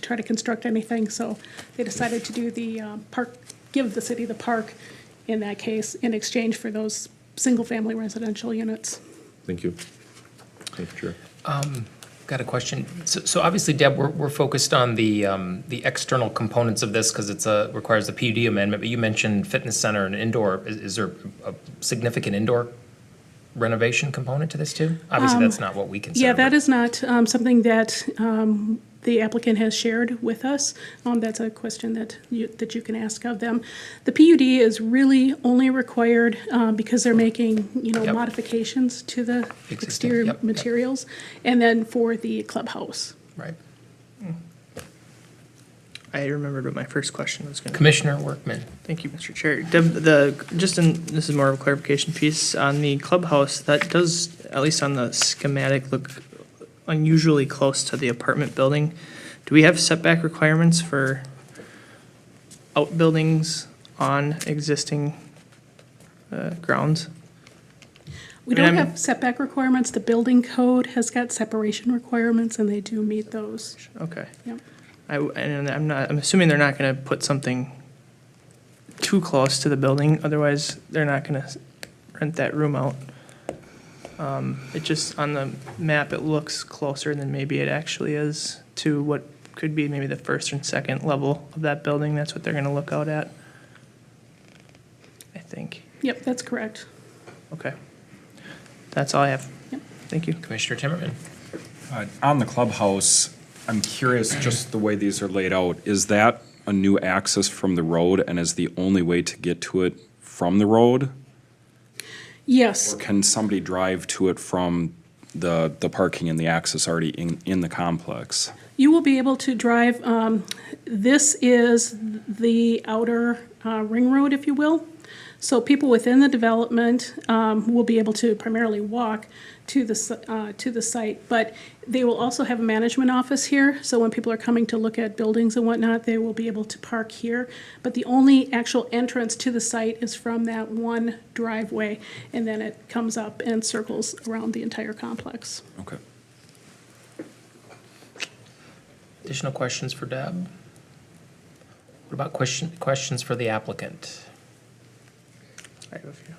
try to construct anything, so they decided to do the park, give the city the park in that case, in exchange for those single-family residential units. Thank you. Thank you, Chair. Got a question. So obviously, Deb, we're focused on the external components of this because requires the PUD amendment, but you mentioned fitness center and indoor. Is there a significant indoor renovation component to this too? Obviously, that's not what we consider. Yeah, that is not something that the applicant has shared with us. That's a question that you can ask of them. The PUD is really only required because they're making, Yep. modifications to the Existing, exterior yep. materials, and then for the clubhouse. Right. I remembered what my first question was going to be. Commissioner Workman. Thank you, Mr. Chair. This is more of a clarification piece on the clubhouse. That does, at least on the schematic, look unusually close to the apartment building. Do we have setback requirements for outbuildings on existing grounds? We I mean, don't I'm- have setback requirements. The building code has got separation requirements, and they do meet those. Okay. Yep. I'm assuming they're not gonna put something too close to the building, otherwise they're not gonna rent that room out. It just, on the map, it looks closer than maybe it actually is to what could be maybe the first and second level of that building. That's what they're gonna look out at, I think. Yep, that's correct. Okay. That's all I have. Yep. Thank you. Commissioner Timmerman. On the clubhouse, I'm curious, just the way these are laid out, is that a new access from the road and is the only way to get to it from the road? Yes. Or can somebody drive to it from the parking and the access already in the complex? You will be able to drive, this is the outer ring road, if you will. So people within the development will be able to primarily walk to the site, but they will also have a management office here. So when people are coming to look at buildings and whatnot, they will be able to park here. But the only actual entrance to the site is from that one driveway, and then it comes up and circles around the entire complex. Okay. Additional questions for Deb? What about questions for the applicant? I have a few.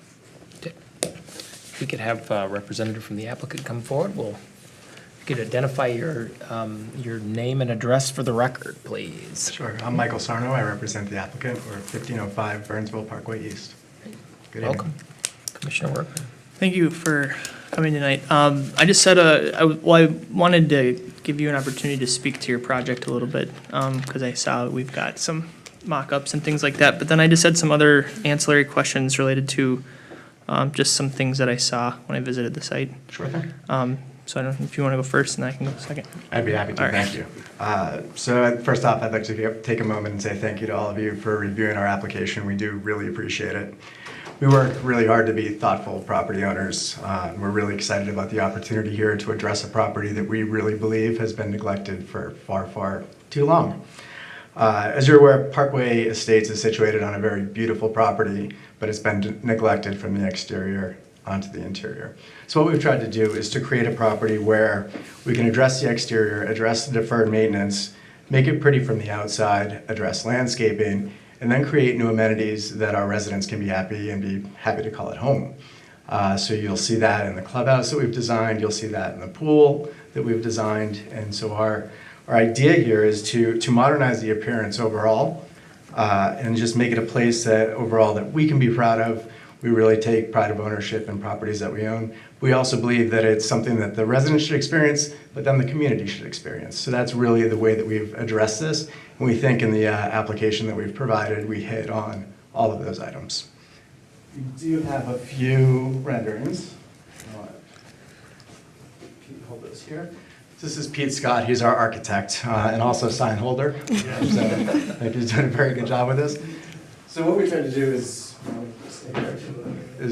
If we could have a representative from the applicant come forward, if you could identify your name and address for the record, please. Sure. I'm Michael Sarno. I represent the applicant. We're at 1505 Burnsville Parkway East. Good evening. Welcome. Commissioner Workman. Thank you for coming tonight. I just said, I wanted to give you an opportunity to speak to your project a little bit, because I saw we've got some mock-ups and things like that, but then I just had some other ancillary questions related to just some things that I saw when I visited the site. Sure thing. So I don't know if you want to go first and I can go second. I'd be happy to. All right. Thank you. So first off, I'd like to take a moment and say thank you to all of you for reviewing our application. We do really appreciate it. We work really hard to be thoughtful property owners. We're really excited about the opportunity here to address a property that we really believe has been neglected for far, far too long. As you're aware, Parkway Estates is situated on a very beautiful property, but it's been neglected from the exterior onto the interior. So what we've tried to do is to create a property where we can address the exterior, address the deferred maintenance, make it pretty from the outside, address landscaping, and then create new amenities that our residents can be happy to call it home. So you'll see that in the clubhouse that we've designed, you'll see that in the pool that we've designed, and so our idea here is to modernize the appearance overall and just make it a place that overall that we can be proud of. We really take pride of ownership in properties that we own. We also believe that it's something that the residents should experience, but then the community should experience. So that's really the way that we've addressed this. And we think in the application that we've provided, we hit on all of those items. We do have a few renderings. Hold those here. This is Pete Scott. He's our architect and also sign holder. So I think he's doing a very good job with this. So what we tried to do is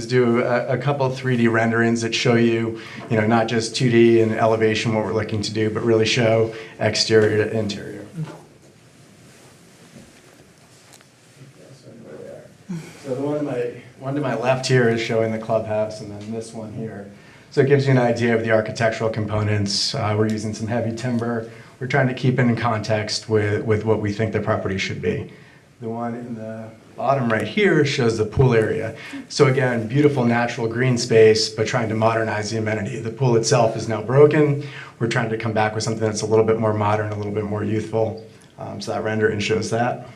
do a couple 3D renderings that show you, not just 2D and elevation, what we're looking to do, but really show exterior to interior. So the one to my left here is showing the clubhouse, and then this one here. So it gives you an idea of the architectural components. We're using some heavy timber. We're trying to keep it in context with what we think the property should be. The one in the bottom right here shows the pool area. So again, beautiful natural green space, but trying to modernize the amenity. The pool itself is now broken. We're trying to come back with something that's a little bit more modern, a little bit more youthful. So that rendering shows that.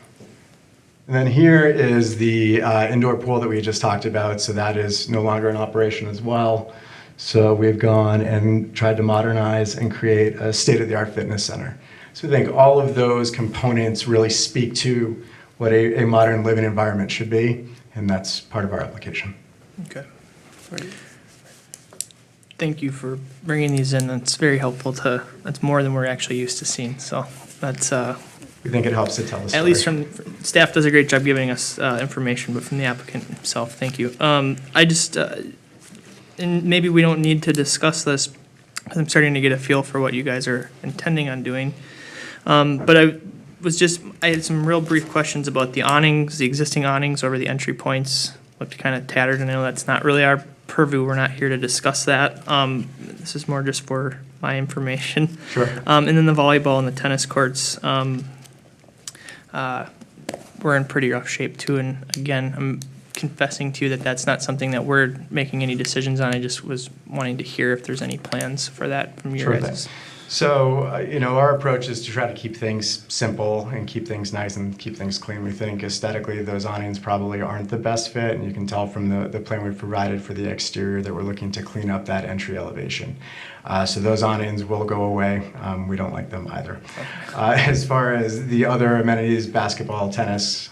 And then here is the indoor pool that we just talked about. So that is no longer in operation as well. So we've gone and tried to modernize and create a state-of-the-art fitness center. So I think all of those components really speak to what a modern living environment should be, and that's part of our application. Okay. Thank you for bringing these in. That's very helpful that's more than we're actually used to seeing. So that's, We think it helps to tell the story. at least staff does a great job giving us information, but from the applicant himself, thank you. I just, and maybe we don't need to discuss this, 'cause I'm starting to get a feel for what you guys are intending on doing. But I had some real brief questions about the awnings, the existing awnings over the entry points. Looked kind of tattered, and I know that's not really our purview. We're not here to discuss that. This is more just for my information. Sure. And then the volleyball and the tennis courts, we're in pretty rough shape too. And again, I'm confessing to you that that's not something that we're making any decisions on. I just was wanting to hear if there's any plans for that from your Sure guys'. thing. So, our approach is to try to keep things simple and keep things nice and keep things clean. We think aesthetically those awnings probably aren't the best fit, and you can tell from the plan we've provided for the exterior that we're looking to clean up that entry elevation. So those awnings will go away. We don't like them either. As far as the other amenities, basketball, tennis,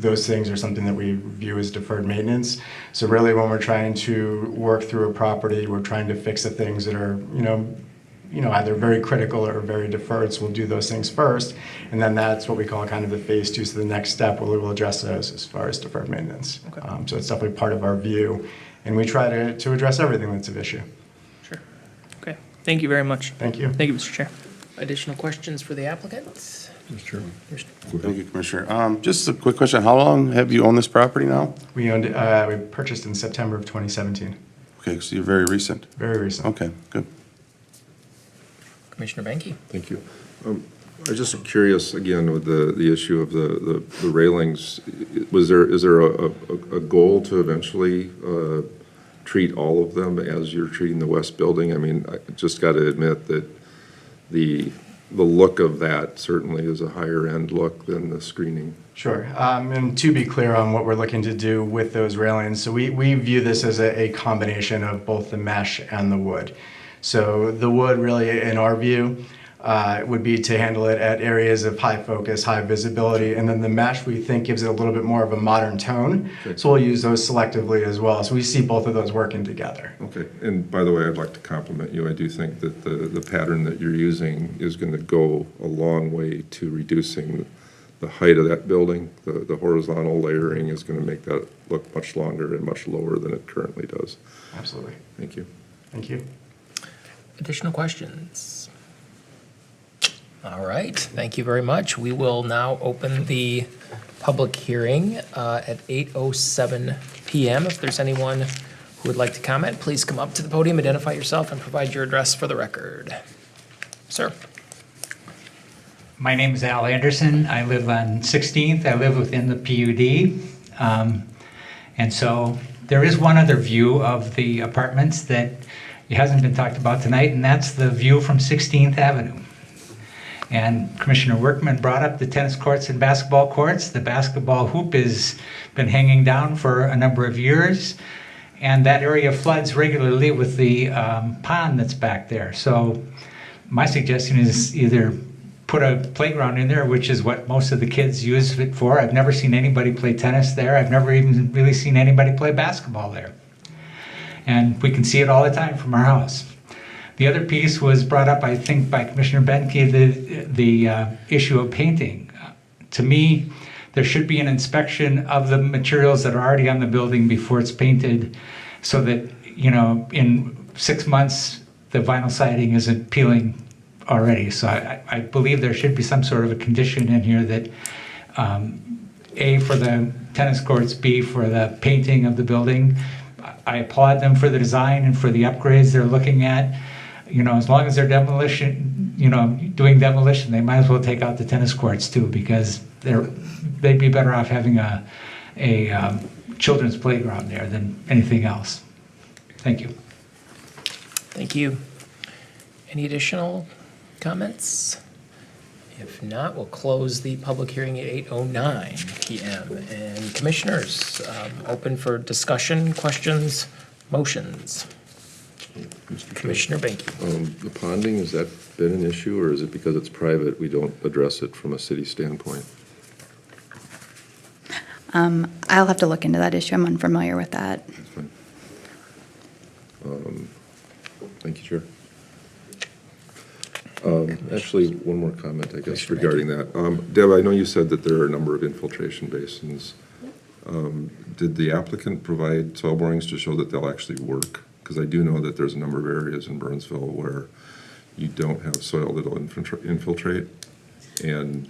those things are something that we view as deferred maintenance. So really when we're trying to work through a property, we're trying to fix the things that are, either very critical or very deferred, so we'll do those things first, and then that's what we call kind of the phase 2, so the next step where we will address those as far as deferred maintenance. Okay. So it's definitely part of our view, and we try to address everything that's of issue. Sure. Okay. Thank you very much. Thank you. Thank you, Mr. Chair. Additional questions for the applicant? Thank you, Commissioner. Just a quick question. How long have you owned this property now? We purchased in September of 2017. Okay, so you're very recent. Very recent. Okay, good. Commissioner Benke? Thank you. I was just curious, again, with the issue of the railings, is there a goal to eventually treat all of them as you're treating the west building? I mean, I just got to admit that the look of that certainly is a higher end look than the screening. Sure. And to be clear on what we're looking to do with those railings, so we view this as a combination of both the mesh and the wood. So the wood really, in our view, would be to handle it at areas of high focus, high visibility, and then the mesh we think gives it a little bit more of a modern tone. Okay. So we'll use those selectively as well. So we see both of those working together. Okay, and by the way, I'd like to compliment you. I do think that the pattern that you're using is going to go a long way to reducing the height of that building. The horizontal layering is going to make that look much longer and much lower than it currently does. Absolutely. Thank you. Thank you. Additional questions? All right, thank you very much. We will now open the public hearing at 8:07 PM. If there's anyone who would like to comment, please come up to the podium, identify yourself, and provide your address for the record. Sir. My name is Al Anderson. I live on 16th. I live within the PUD. And so there is one other view of the apartments that hasn't been talked about tonight, and that's the view from 16th Avenue. And Commissioner Workman brought up the tennis courts and basketball courts. The basketball hoop has been hanging down for a number of years, and that area floods regularly with the pond that's back there. So my suggestion is either put a playground in there, which is what most of the kids use it for. I've never seen anybody play tennis there. I've never even really seen anybody play basketball there. And we can see it all the time from our house. The other piece was brought up, I think, by Commissioner Benke, the issue of painting. To me, there should be an inspection of the materials that are already on the building before it's painted, so that, in 6 months, the vinyl siding isn't peeling already. So I believe there should be some sort of a condition in here that, A, for the tennis courts, B, for the painting of the building. I applaud them for the design and for the upgrades they're looking at. As long as they're doing demolition, they might as well take out the tennis courts too, because they'd be better off having a children's playground there than anything else. Thank you. Thank you. Any additional comments? If not, we'll close the public hearing at 8:09 PM. And commissioners, open for discussion, questions, motions. Commissioner Benke. The ponding, has that been an issue, or is it because it's private, we don't address it from a city standpoint? I'll have to look into that issue. I'm unfamiliar with that. That's fine. Thank you, Chair. Actually, one more comment, I guess, regarding that. Deb, I know you said that there are a number of infiltration basins. Did the applicant provide soil borings to show that they'll actually work? Because I do know that there's a number of areas in Burnsville where you don't have soil that'll infiltrate, and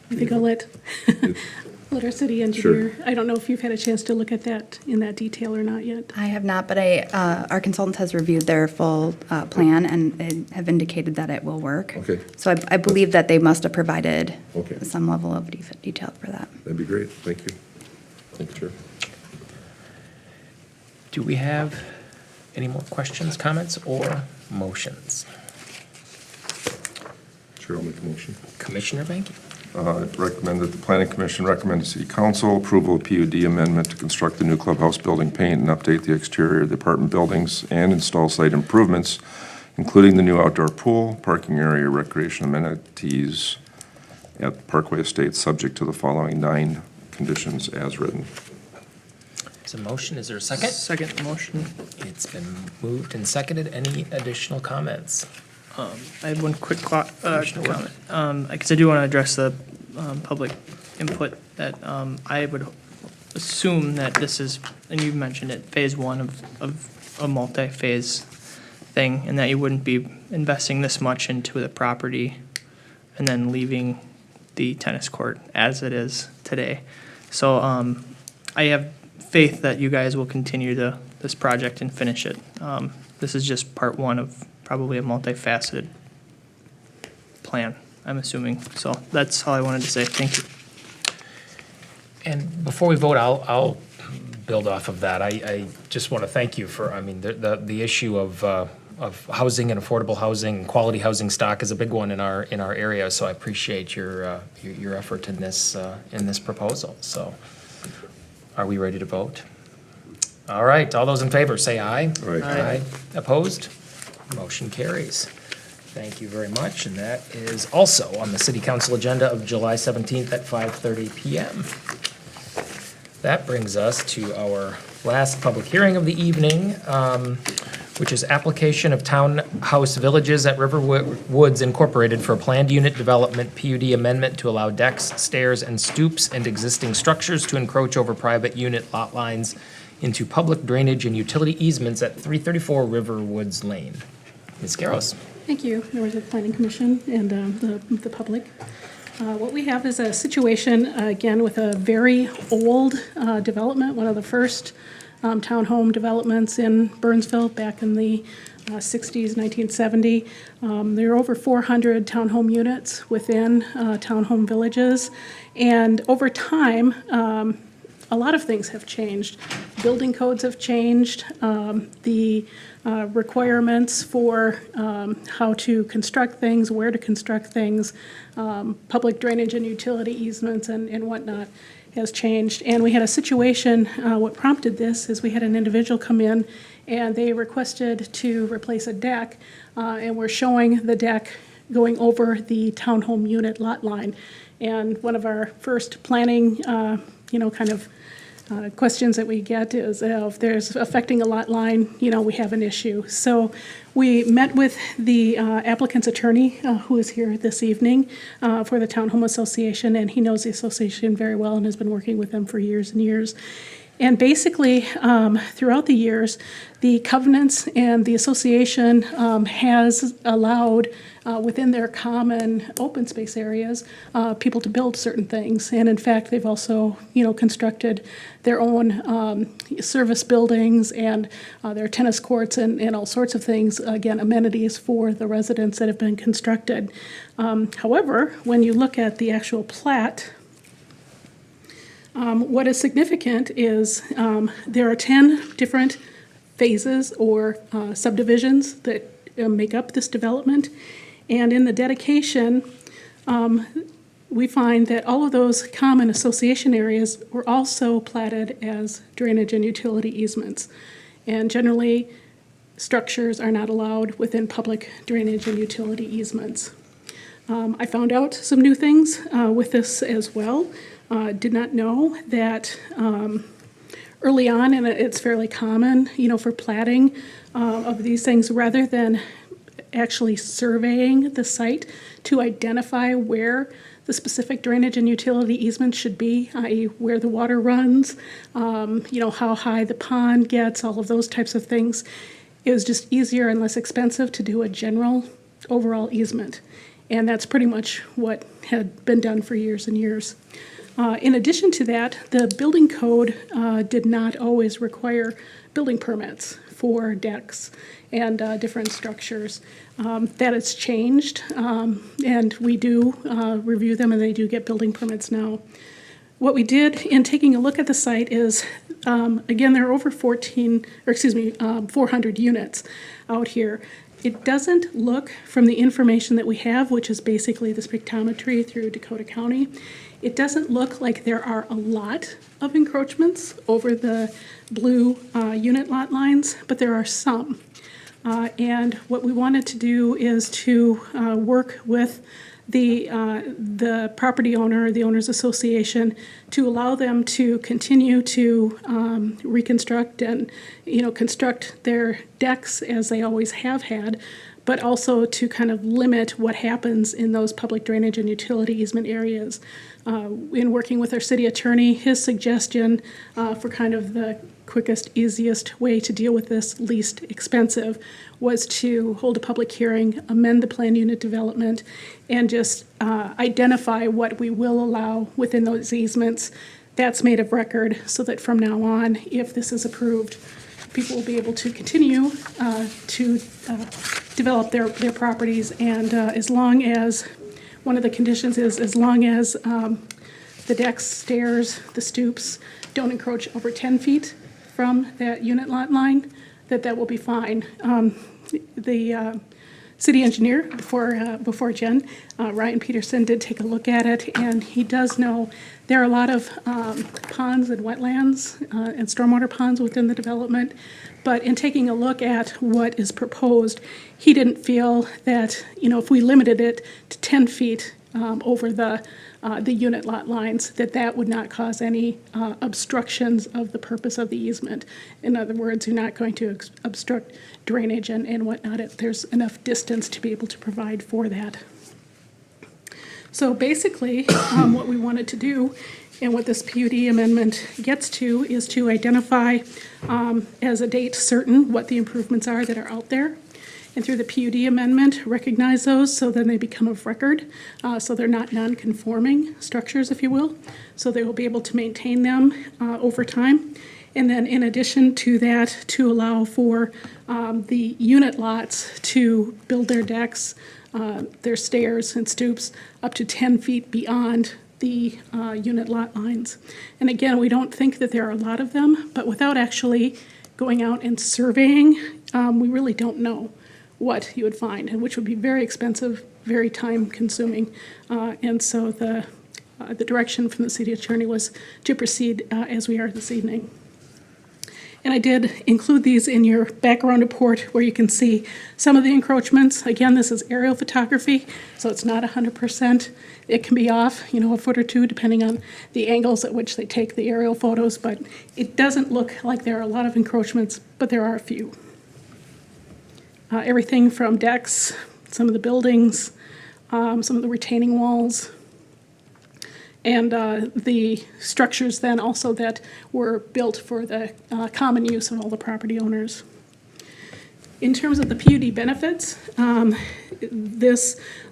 I think I'll let our city engineer, I don't know if you've had a chance to look at that in that detail or not yet. I have not, but our consultant has reviewed their full plan and have indicated that it will work. Okay. So I believe that they must have provided Okay. some level of detail for that. that'd be great. Thank you. Thank you, Chair. Do we have any more questions, comments, or motions? Chair, I'll make a motion. Commissioner Benke. I recommend that the Planning Commission recommend to City Council approval of PUD amendment to construct the new clubhouse building, paint, and update the exterior of the apartment buildings and install site improvements, including the new outdoor pool, parking area, recreation amenities at Parkway Estates, subject to the following 9 conditions as written. There's a motion. Is there a second? Second motion. It's been moved and seconded. Any additional comments? I have one quick Commissioner Wood. comment. Because I do want to address the public input that I would assume that this is, and you mentioned it, phase 1 of a multi-phase thing, and that you wouldn't be investing this much into the property and then leaving the tennis court as it is today. So I have faith that you guys will continue this project and finish it. This is just part 1 of probably a multifaceted plan, I'm assuming. So that's all I wanted to say. Thank you. And before we vote, I'll build off of that. I just want to thank you for, I mean, the issue of housing and affordable housing, quality housing stock is a big one in our area. So I appreciate your effort in this proposal. So are we ready to vote? All right, all those in favor, say aye. Aye. Aye. Opposed? Motion carries. Thank you very much, and that is also on the City Council agenda of July 17th at 5:30 PM. That brings us to our last public hearing of the evening, which is application of townhouse villages at River Woods Incorporated for a planned unit development PUD amendment to allow decks, stairs, and stoops and existing structures to encroach over private unit lot lines into public drainage and utility easements at 334 River Woods Lane. Ms. Garros. Thank you, members of the Planning Commission and the public. What we have is a situation, again, with a very old development, one of the first townhome developments in Burnsville back in the 60s, 1970. There are over 400 townhome units within townhome villages. And over time, a lot of things have changed. Building codes have changed. The requirements for how to construct things, where to construct things, public drainage and utility easements and whatnot has changed. And we had a situation, what prompted this is we had an individual come in and they requested to replace a deck, and we're showing the deck going over the townhome unit lot line. And one of our first planning, questions that we get is if there's affecting a lot line, we have an issue. So we met with the applicant's attorney, who is here this evening for the Townhome Association, and he knows the association very well and has been working with them for years and years. And basically, throughout the years, the covenants and the association has allowed within their common open space areas people to build certain things. And in fact, they've also, constructed their own service buildings and their tennis courts and all sorts of things, again, amenities for the residents that have been constructed. However, when you look at the actual plat, what is significant is there are 10 different phases or subdivisions that make up this development. And in the dedication, we find that all of those common association areas were also platted as drainage and utility easements. And generally, structures are not allowed within public drainage and utility easements. I found out some new things with this as well. Did not know that early on, and it's fairly common, for platting of these things, rather than actually surveying the site to identify where the specific drainage and utility easement should be, i.e. where the water runs, how high the pond gets, all of those types of things. It was just easier and less expensive to do a general overall easement. And that's pretty much what had been done for years and years. In addition to that, the building code did not always require building permits for decks and different structures. That has changed, and we do review them, and they do get building permits now. What we did in taking a look at the site is, again, there are over 400 units out here. It doesn't look, from the information that we have, which is basically the spectrometry through Dakota County, it doesn't look like there are a lot of encroachments over the blue unit lot lines, but there are some. And what we wanted to do is to work with the property owner, the owners association, to allow them to continue to reconstruct and construct their decks as they always have had, but also to kind of limit what happens in those public drainage and utility easement areas. In working with our city attorney, his suggestion for kind of the quickest, easiest way to deal with this, least expensive, was to hold a public hearing, amend the plan unit development, and just identify what we will allow within those easements. That's made of record so that from now on, if this is approved, people will be able to continue to develop their properties, and as long as, one of the conditions is, as long as the decks, stairs, the stoops don't encroach over 10 feet from that unit lot line, that will be fine. The city engineer before Jen, Ryan Peterson, did take a look at it, and he does know there are a lot of ponds and wetlands and stormwater ponds within the development. But in taking a look at what is proposed, he didn't feel that, if we limited it to 10 feet over the unit lot lines, that would not cause any obstructions of the purpose of the easement. In other words, you're not going to obstruct drainage and whatnot. There's enough distance to be able to provide for that. So basically, what we wanted to do, and what this PUD amendment gets to, is to identify as a date certain what the improvements are that are out there. And through the PUD amendment, recognize those so then they become of record. So they're not non-conforming structures, if you will. So they will be able to maintain them over time. And then in addition to that, to allow for the unit lots to build their decks, their stairs and stoops up to 10 feet beyond the unit lot lines. And again, we don't think that there are a lot of them, but without actually going out and surveying, we really don't know what you would find, and which would be very expensive, very time consuming. And so the direction from the city attorney was to proceed as we are this evening. And I did include these in your background report where you can see some of the encroachments. Again, this is aerial photography, so it's not 100%. It can be off, a foot or two, depending on the angles at which they take the aerial photos, but it doesn't look like there are a lot of encroachments, but there are a few. Everything from decks, some of the buildings, some of the retaining walls, and the structures then also that were built for the common use of all the property owners. In terms of the PUD benefits,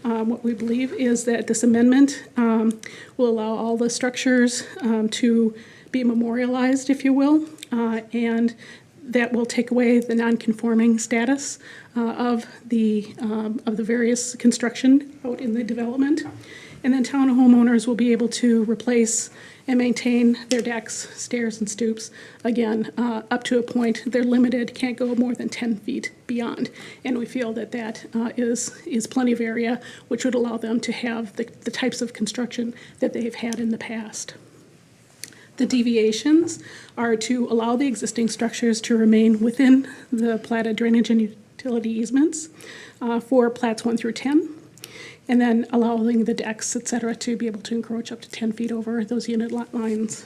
what we believe is that this amendment will allow all the structures to be memorialized, if you will, and that will take away the non-conforming status of the various construction out in the development. And then town homeowners will be able to replace and maintain their decks, stairs, and stoops, again, up to a point. They're limited, can't go more than 10 feet beyond. And we feel that is plenty of area, which would allow them to have the types of construction that they've had in the past. The deviations are to allow the existing structures to remain within the platted drainage and utility easements for plats 1 through 10, and then allowing the decks, et cetera, to be able to encroach up to 10 feet over those unit lot lines.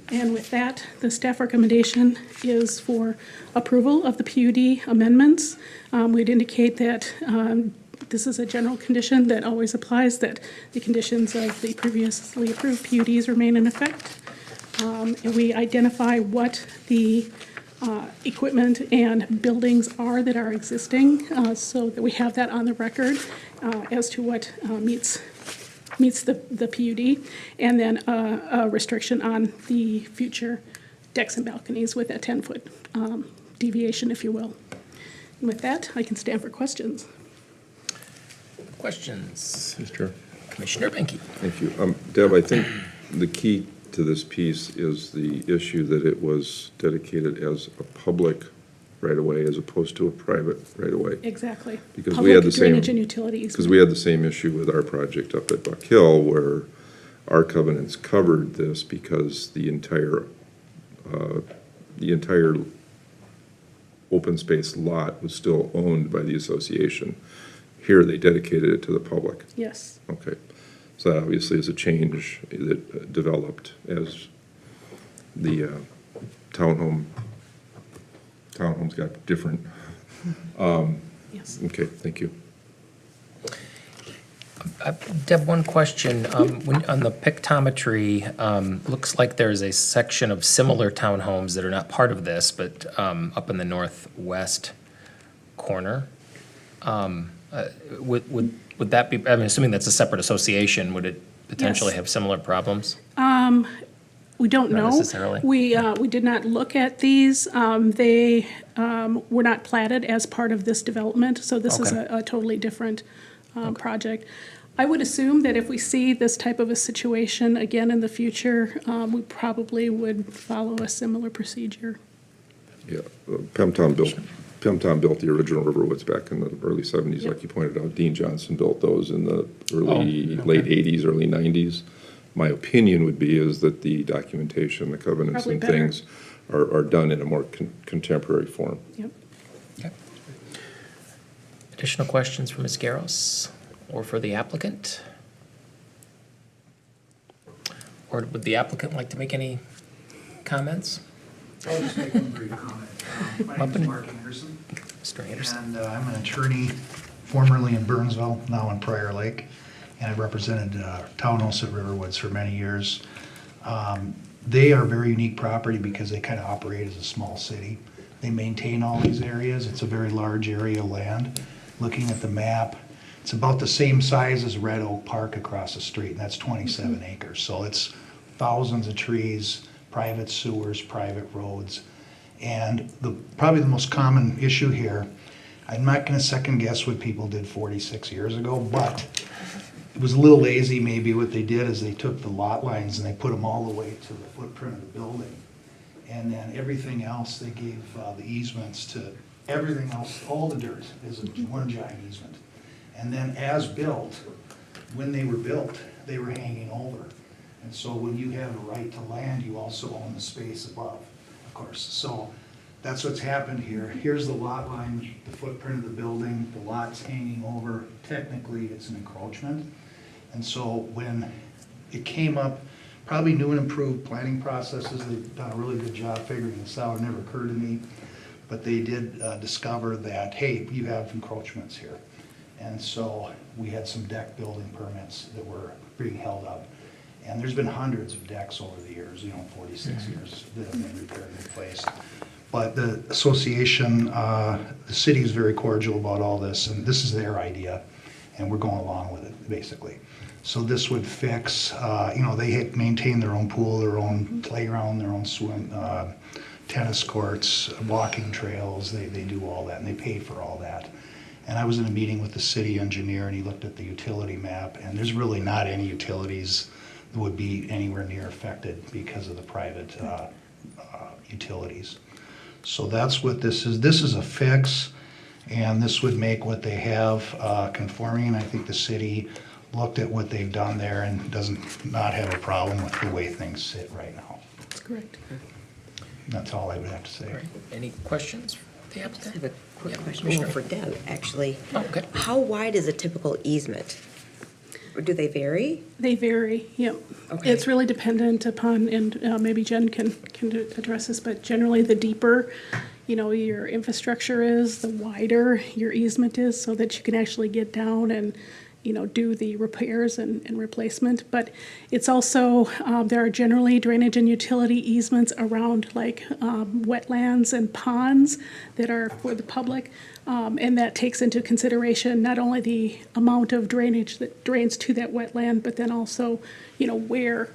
And with that, the staff recommendation is for approval of the PUD amendments. We'd indicate that this is a general condition that always applies, that the conditions of the previously approved PUDs remain in effect. And we identify what the equipment and buildings are that are existing, so that we have that on the record as to what meets the PUD, and then a restriction on the future decks and balconies with a 10-foot deviation, if you will. And with that, I can stand for questions. Questions? Mr. Chair. Commissioner Benke. Thank you. Deb, I think the key to this piece is the issue that it was dedicated as a public right-of-way as opposed to a private right-of-way. Exactly. Because we had the same, drainage and utilities. because we had the same issue with our project up at Buck Hill, where our covenants covered this because the entire open space lot was still owned by the association. Here, they dedicated it to the public. Yes. Okay. So that obviously is a change that developed as the townhomes got different. Yes. Okay, thank you. Deb, one question. On the pictometry, looks like there's a section of similar townhomes that are not part of this, but up in the northwest corner. Would that be, I'm assuming that's a separate association, would it potentially Yes. have similar problems? We don't Not know. necessarily. We did not look at these. They were not platted as part of this development, so this is Okay. a totally different project. I would assume that if we see this type of a situation again in the future, we probably would follow a similar procedure. Yeah, Pemton built the original Riverwoods back in the early 70s, like you pointed out. Dean Johnson built those in the late 80s, early 90s. My opinion would be is that the documentation, the covenants Probably and better. things are done in a more contemporary form. Yep. Okay. Additional questions for Ms. Garros or for the applicant? Or would the applicant like to make any comments? I'll just make one brief comment. My name is Mark Anderson. Mr. Anderson. And I'm an attorney formerly in Burnsville, now in Prior Lake. And I've represented Townhouse at Riverwoods for many years. They are a very unique property because they kind of operate as a small city. They maintain all these areas. It's a very large area of land. Looking at the map, it's about the same size as Red Oak Park across the street, and that's 27 acres. So it's thousands of trees, private sewers, private roads. And probably the most common issue here, I'm not gonna second guess what people did 46 years ago, but it was a little lazy maybe. What they did is they took the lot lines and they put them all the way to the footprint of the building. And then everything else, they gave the easements to everything else, all the dirt is one giant easement. And then as built, when they were built, they were hanging over. And so when you have a right to land, you also own the space above, of course. So that's what's happened here. Here's the lot line, the footprint of the building, the lot's hanging over. Technically, it's an encroachment. And so when it came up, probably new and improved planning processes, they've done a really good job figuring this out. It never occurred to me. But they did discover that, hey, you have encroachments here. And so we had some deck building permits that were being held up. And there's been hundreds of decks over the years, 46 years that have been repaired and replaced. But the association, the city is very cordial about all this, and this is their idea, and we're going along with it, basically. So this would fix, they maintain their own pool, their own playground, their own swim, tennis courts, walking trails, they do all that, and they paid for all that. And I was in a meeting with the city engineer, and he looked at the utility map, and there's really not any utilities that would be anywhere near affected because of the private utilities. So that's what this is. This is a fix, and this would make what they have conforming, and I think the city looked at what they've done there and doesn't not have a problem with the way things sit right now. That's correct. That's all I would have to say. All right. Any questions for the I applicant? have a quick question Commissioner. for Deb, actually. Oh, okay. How wide is a typical easement? Or do they vary? They vary, yep. Okay. It's really dependent upon, and maybe Jen can address this, but generally the deeper, your infrastructure is, the wider your easement is, so that you can actually get down and, do the repairs and replacement. But it's also, there are generally drainage and utility easements around like wetlands and ponds that are for the public. And that takes into consideration not only the amount of drainage that drains to that wetland, but then also, where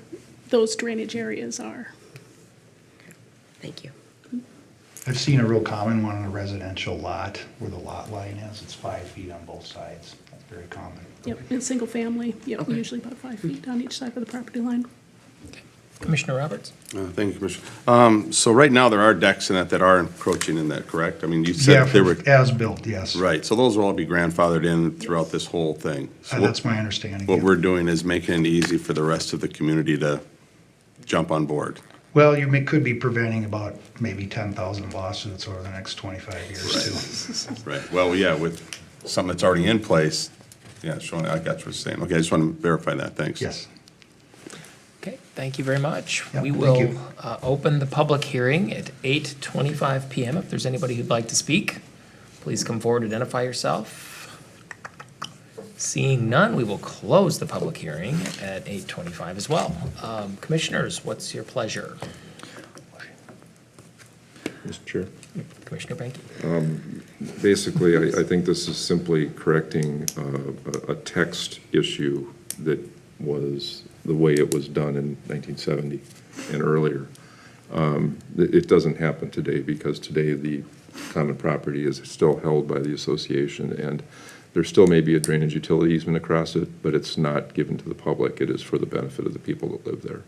those drainage areas are. Thank you. I've seen a real common one on a residential lot where the lot line is. It's 5 feet on both sides. That's very common. Yep, in single family, yep, usually about 5 feet on each side of the property line. Commissioner Roberts? Thank you, Commissioner. So right now, there are decks in it that are encroaching in that, correct? I mean, you said they were. As built, yes. Right, so those will all be grandfathered in throughout this whole thing. So That's my understanding. what yeah. we're doing is making it easy for the rest of the community to jump on board. Well, could be preventing about maybe 10,000 lawsuits over the next 25 years too. Right, well, yeah, with something that's already in place, yeah, showing, I got what you're saying. Okay, I just want to verify that, thanks. Yes. Okay, thank you very much. Yeah, We thank will you. open the public hearing at 8:25 PM. If there's anybody who'd like to speak, please come forward, identify yourself. Seeing none, we will close the public hearing at 8:25 as well. Commissioners, what's your pleasure? Mr. Chair. Commissioner Benke? Basically, I think this is simply correcting a text issue that was the way it was done in 1970 and earlier. It doesn't happen today because today the common property is still held by the association, and there still may be a drainage utility easement across it, but it's not given to the public. It is for the benefit of the people that live there.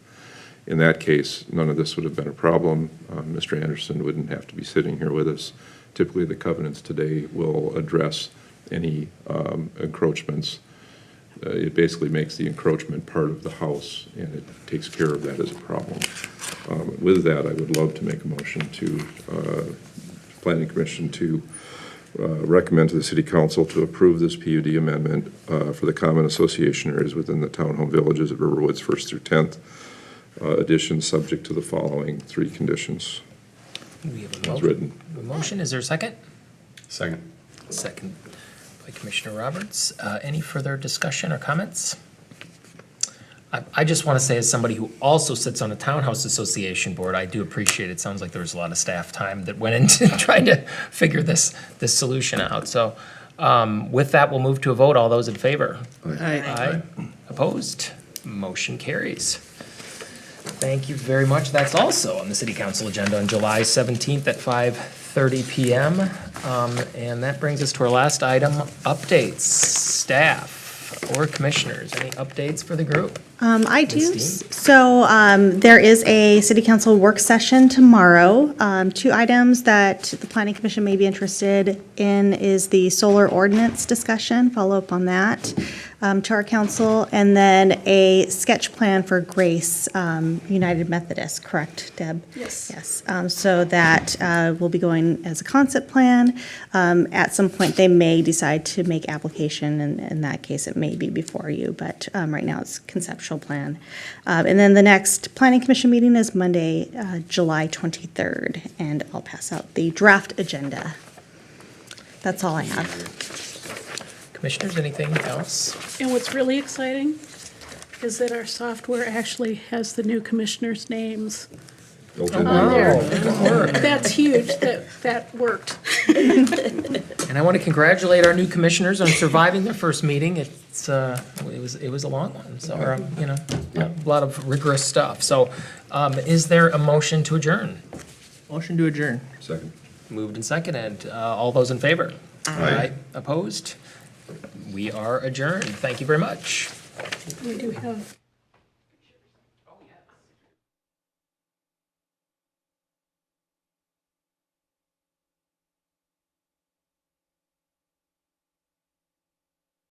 In that case, none of this would have been a problem. Mr. Anderson wouldn't have to be sitting here with us. Typically, the covenants today will address any encroachments. It basically makes the encroachment part of the house, and it takes care of that as a problem. With that, I would love to make a motion to Planning Commission to recommend to the City Council to approve this PUD amendment for the common association areas within the townhome villages at Riverwoods 1st through 10th. Addition subject to the following 3 conditions. We have a As motion. written. A motion, is there a second? Second. Second by Commissioner Roberts. Any further discussion or comments? I just want to say, as somebody who also sits on a townhouse association board, I do appreciate it. Sounds like there was a lot of staff time that went into trying to figure this solution out. So with that, we'll move to a vote. All those in favor? Aye. Opposed? Motion carries. Thank you very much. That's also on the City Council agenda on July 17th at 5:30 PM. And that brings us to our last item, updates. Staff or commissioners, any updates for the group? I do. Ms. Dean? So there is a city council work session tomorrow. 2 items that the planning commission may be interested in is the solar ordinance discussion, follow up on that to our council, and then a sketch plan for Grace United Methodist, correct, Deb? Yes. Yes. So that will be going as a concept plan. At some point, they may decide to make application, and in that case, it may be before you, but right now it's conceptual plan. And then the next planning commission meeting is Monday, July 23rd, and I'll pass out the draft agenda. That's all I have. Commissioners, anything else? And what's really exciting is that our software actually has the new commissioners' names on there. That's huge, that worked. And I want to congratulate our new commissioners on surviving their first meeting. It was a long one, so, a lot of rigorous stuff. So, is there a motion to adjourn? Motion to adjourn. Second. Moved and seconded. All those in favor? Aye. Opposed? We are adjourned. Thank you very much. We do have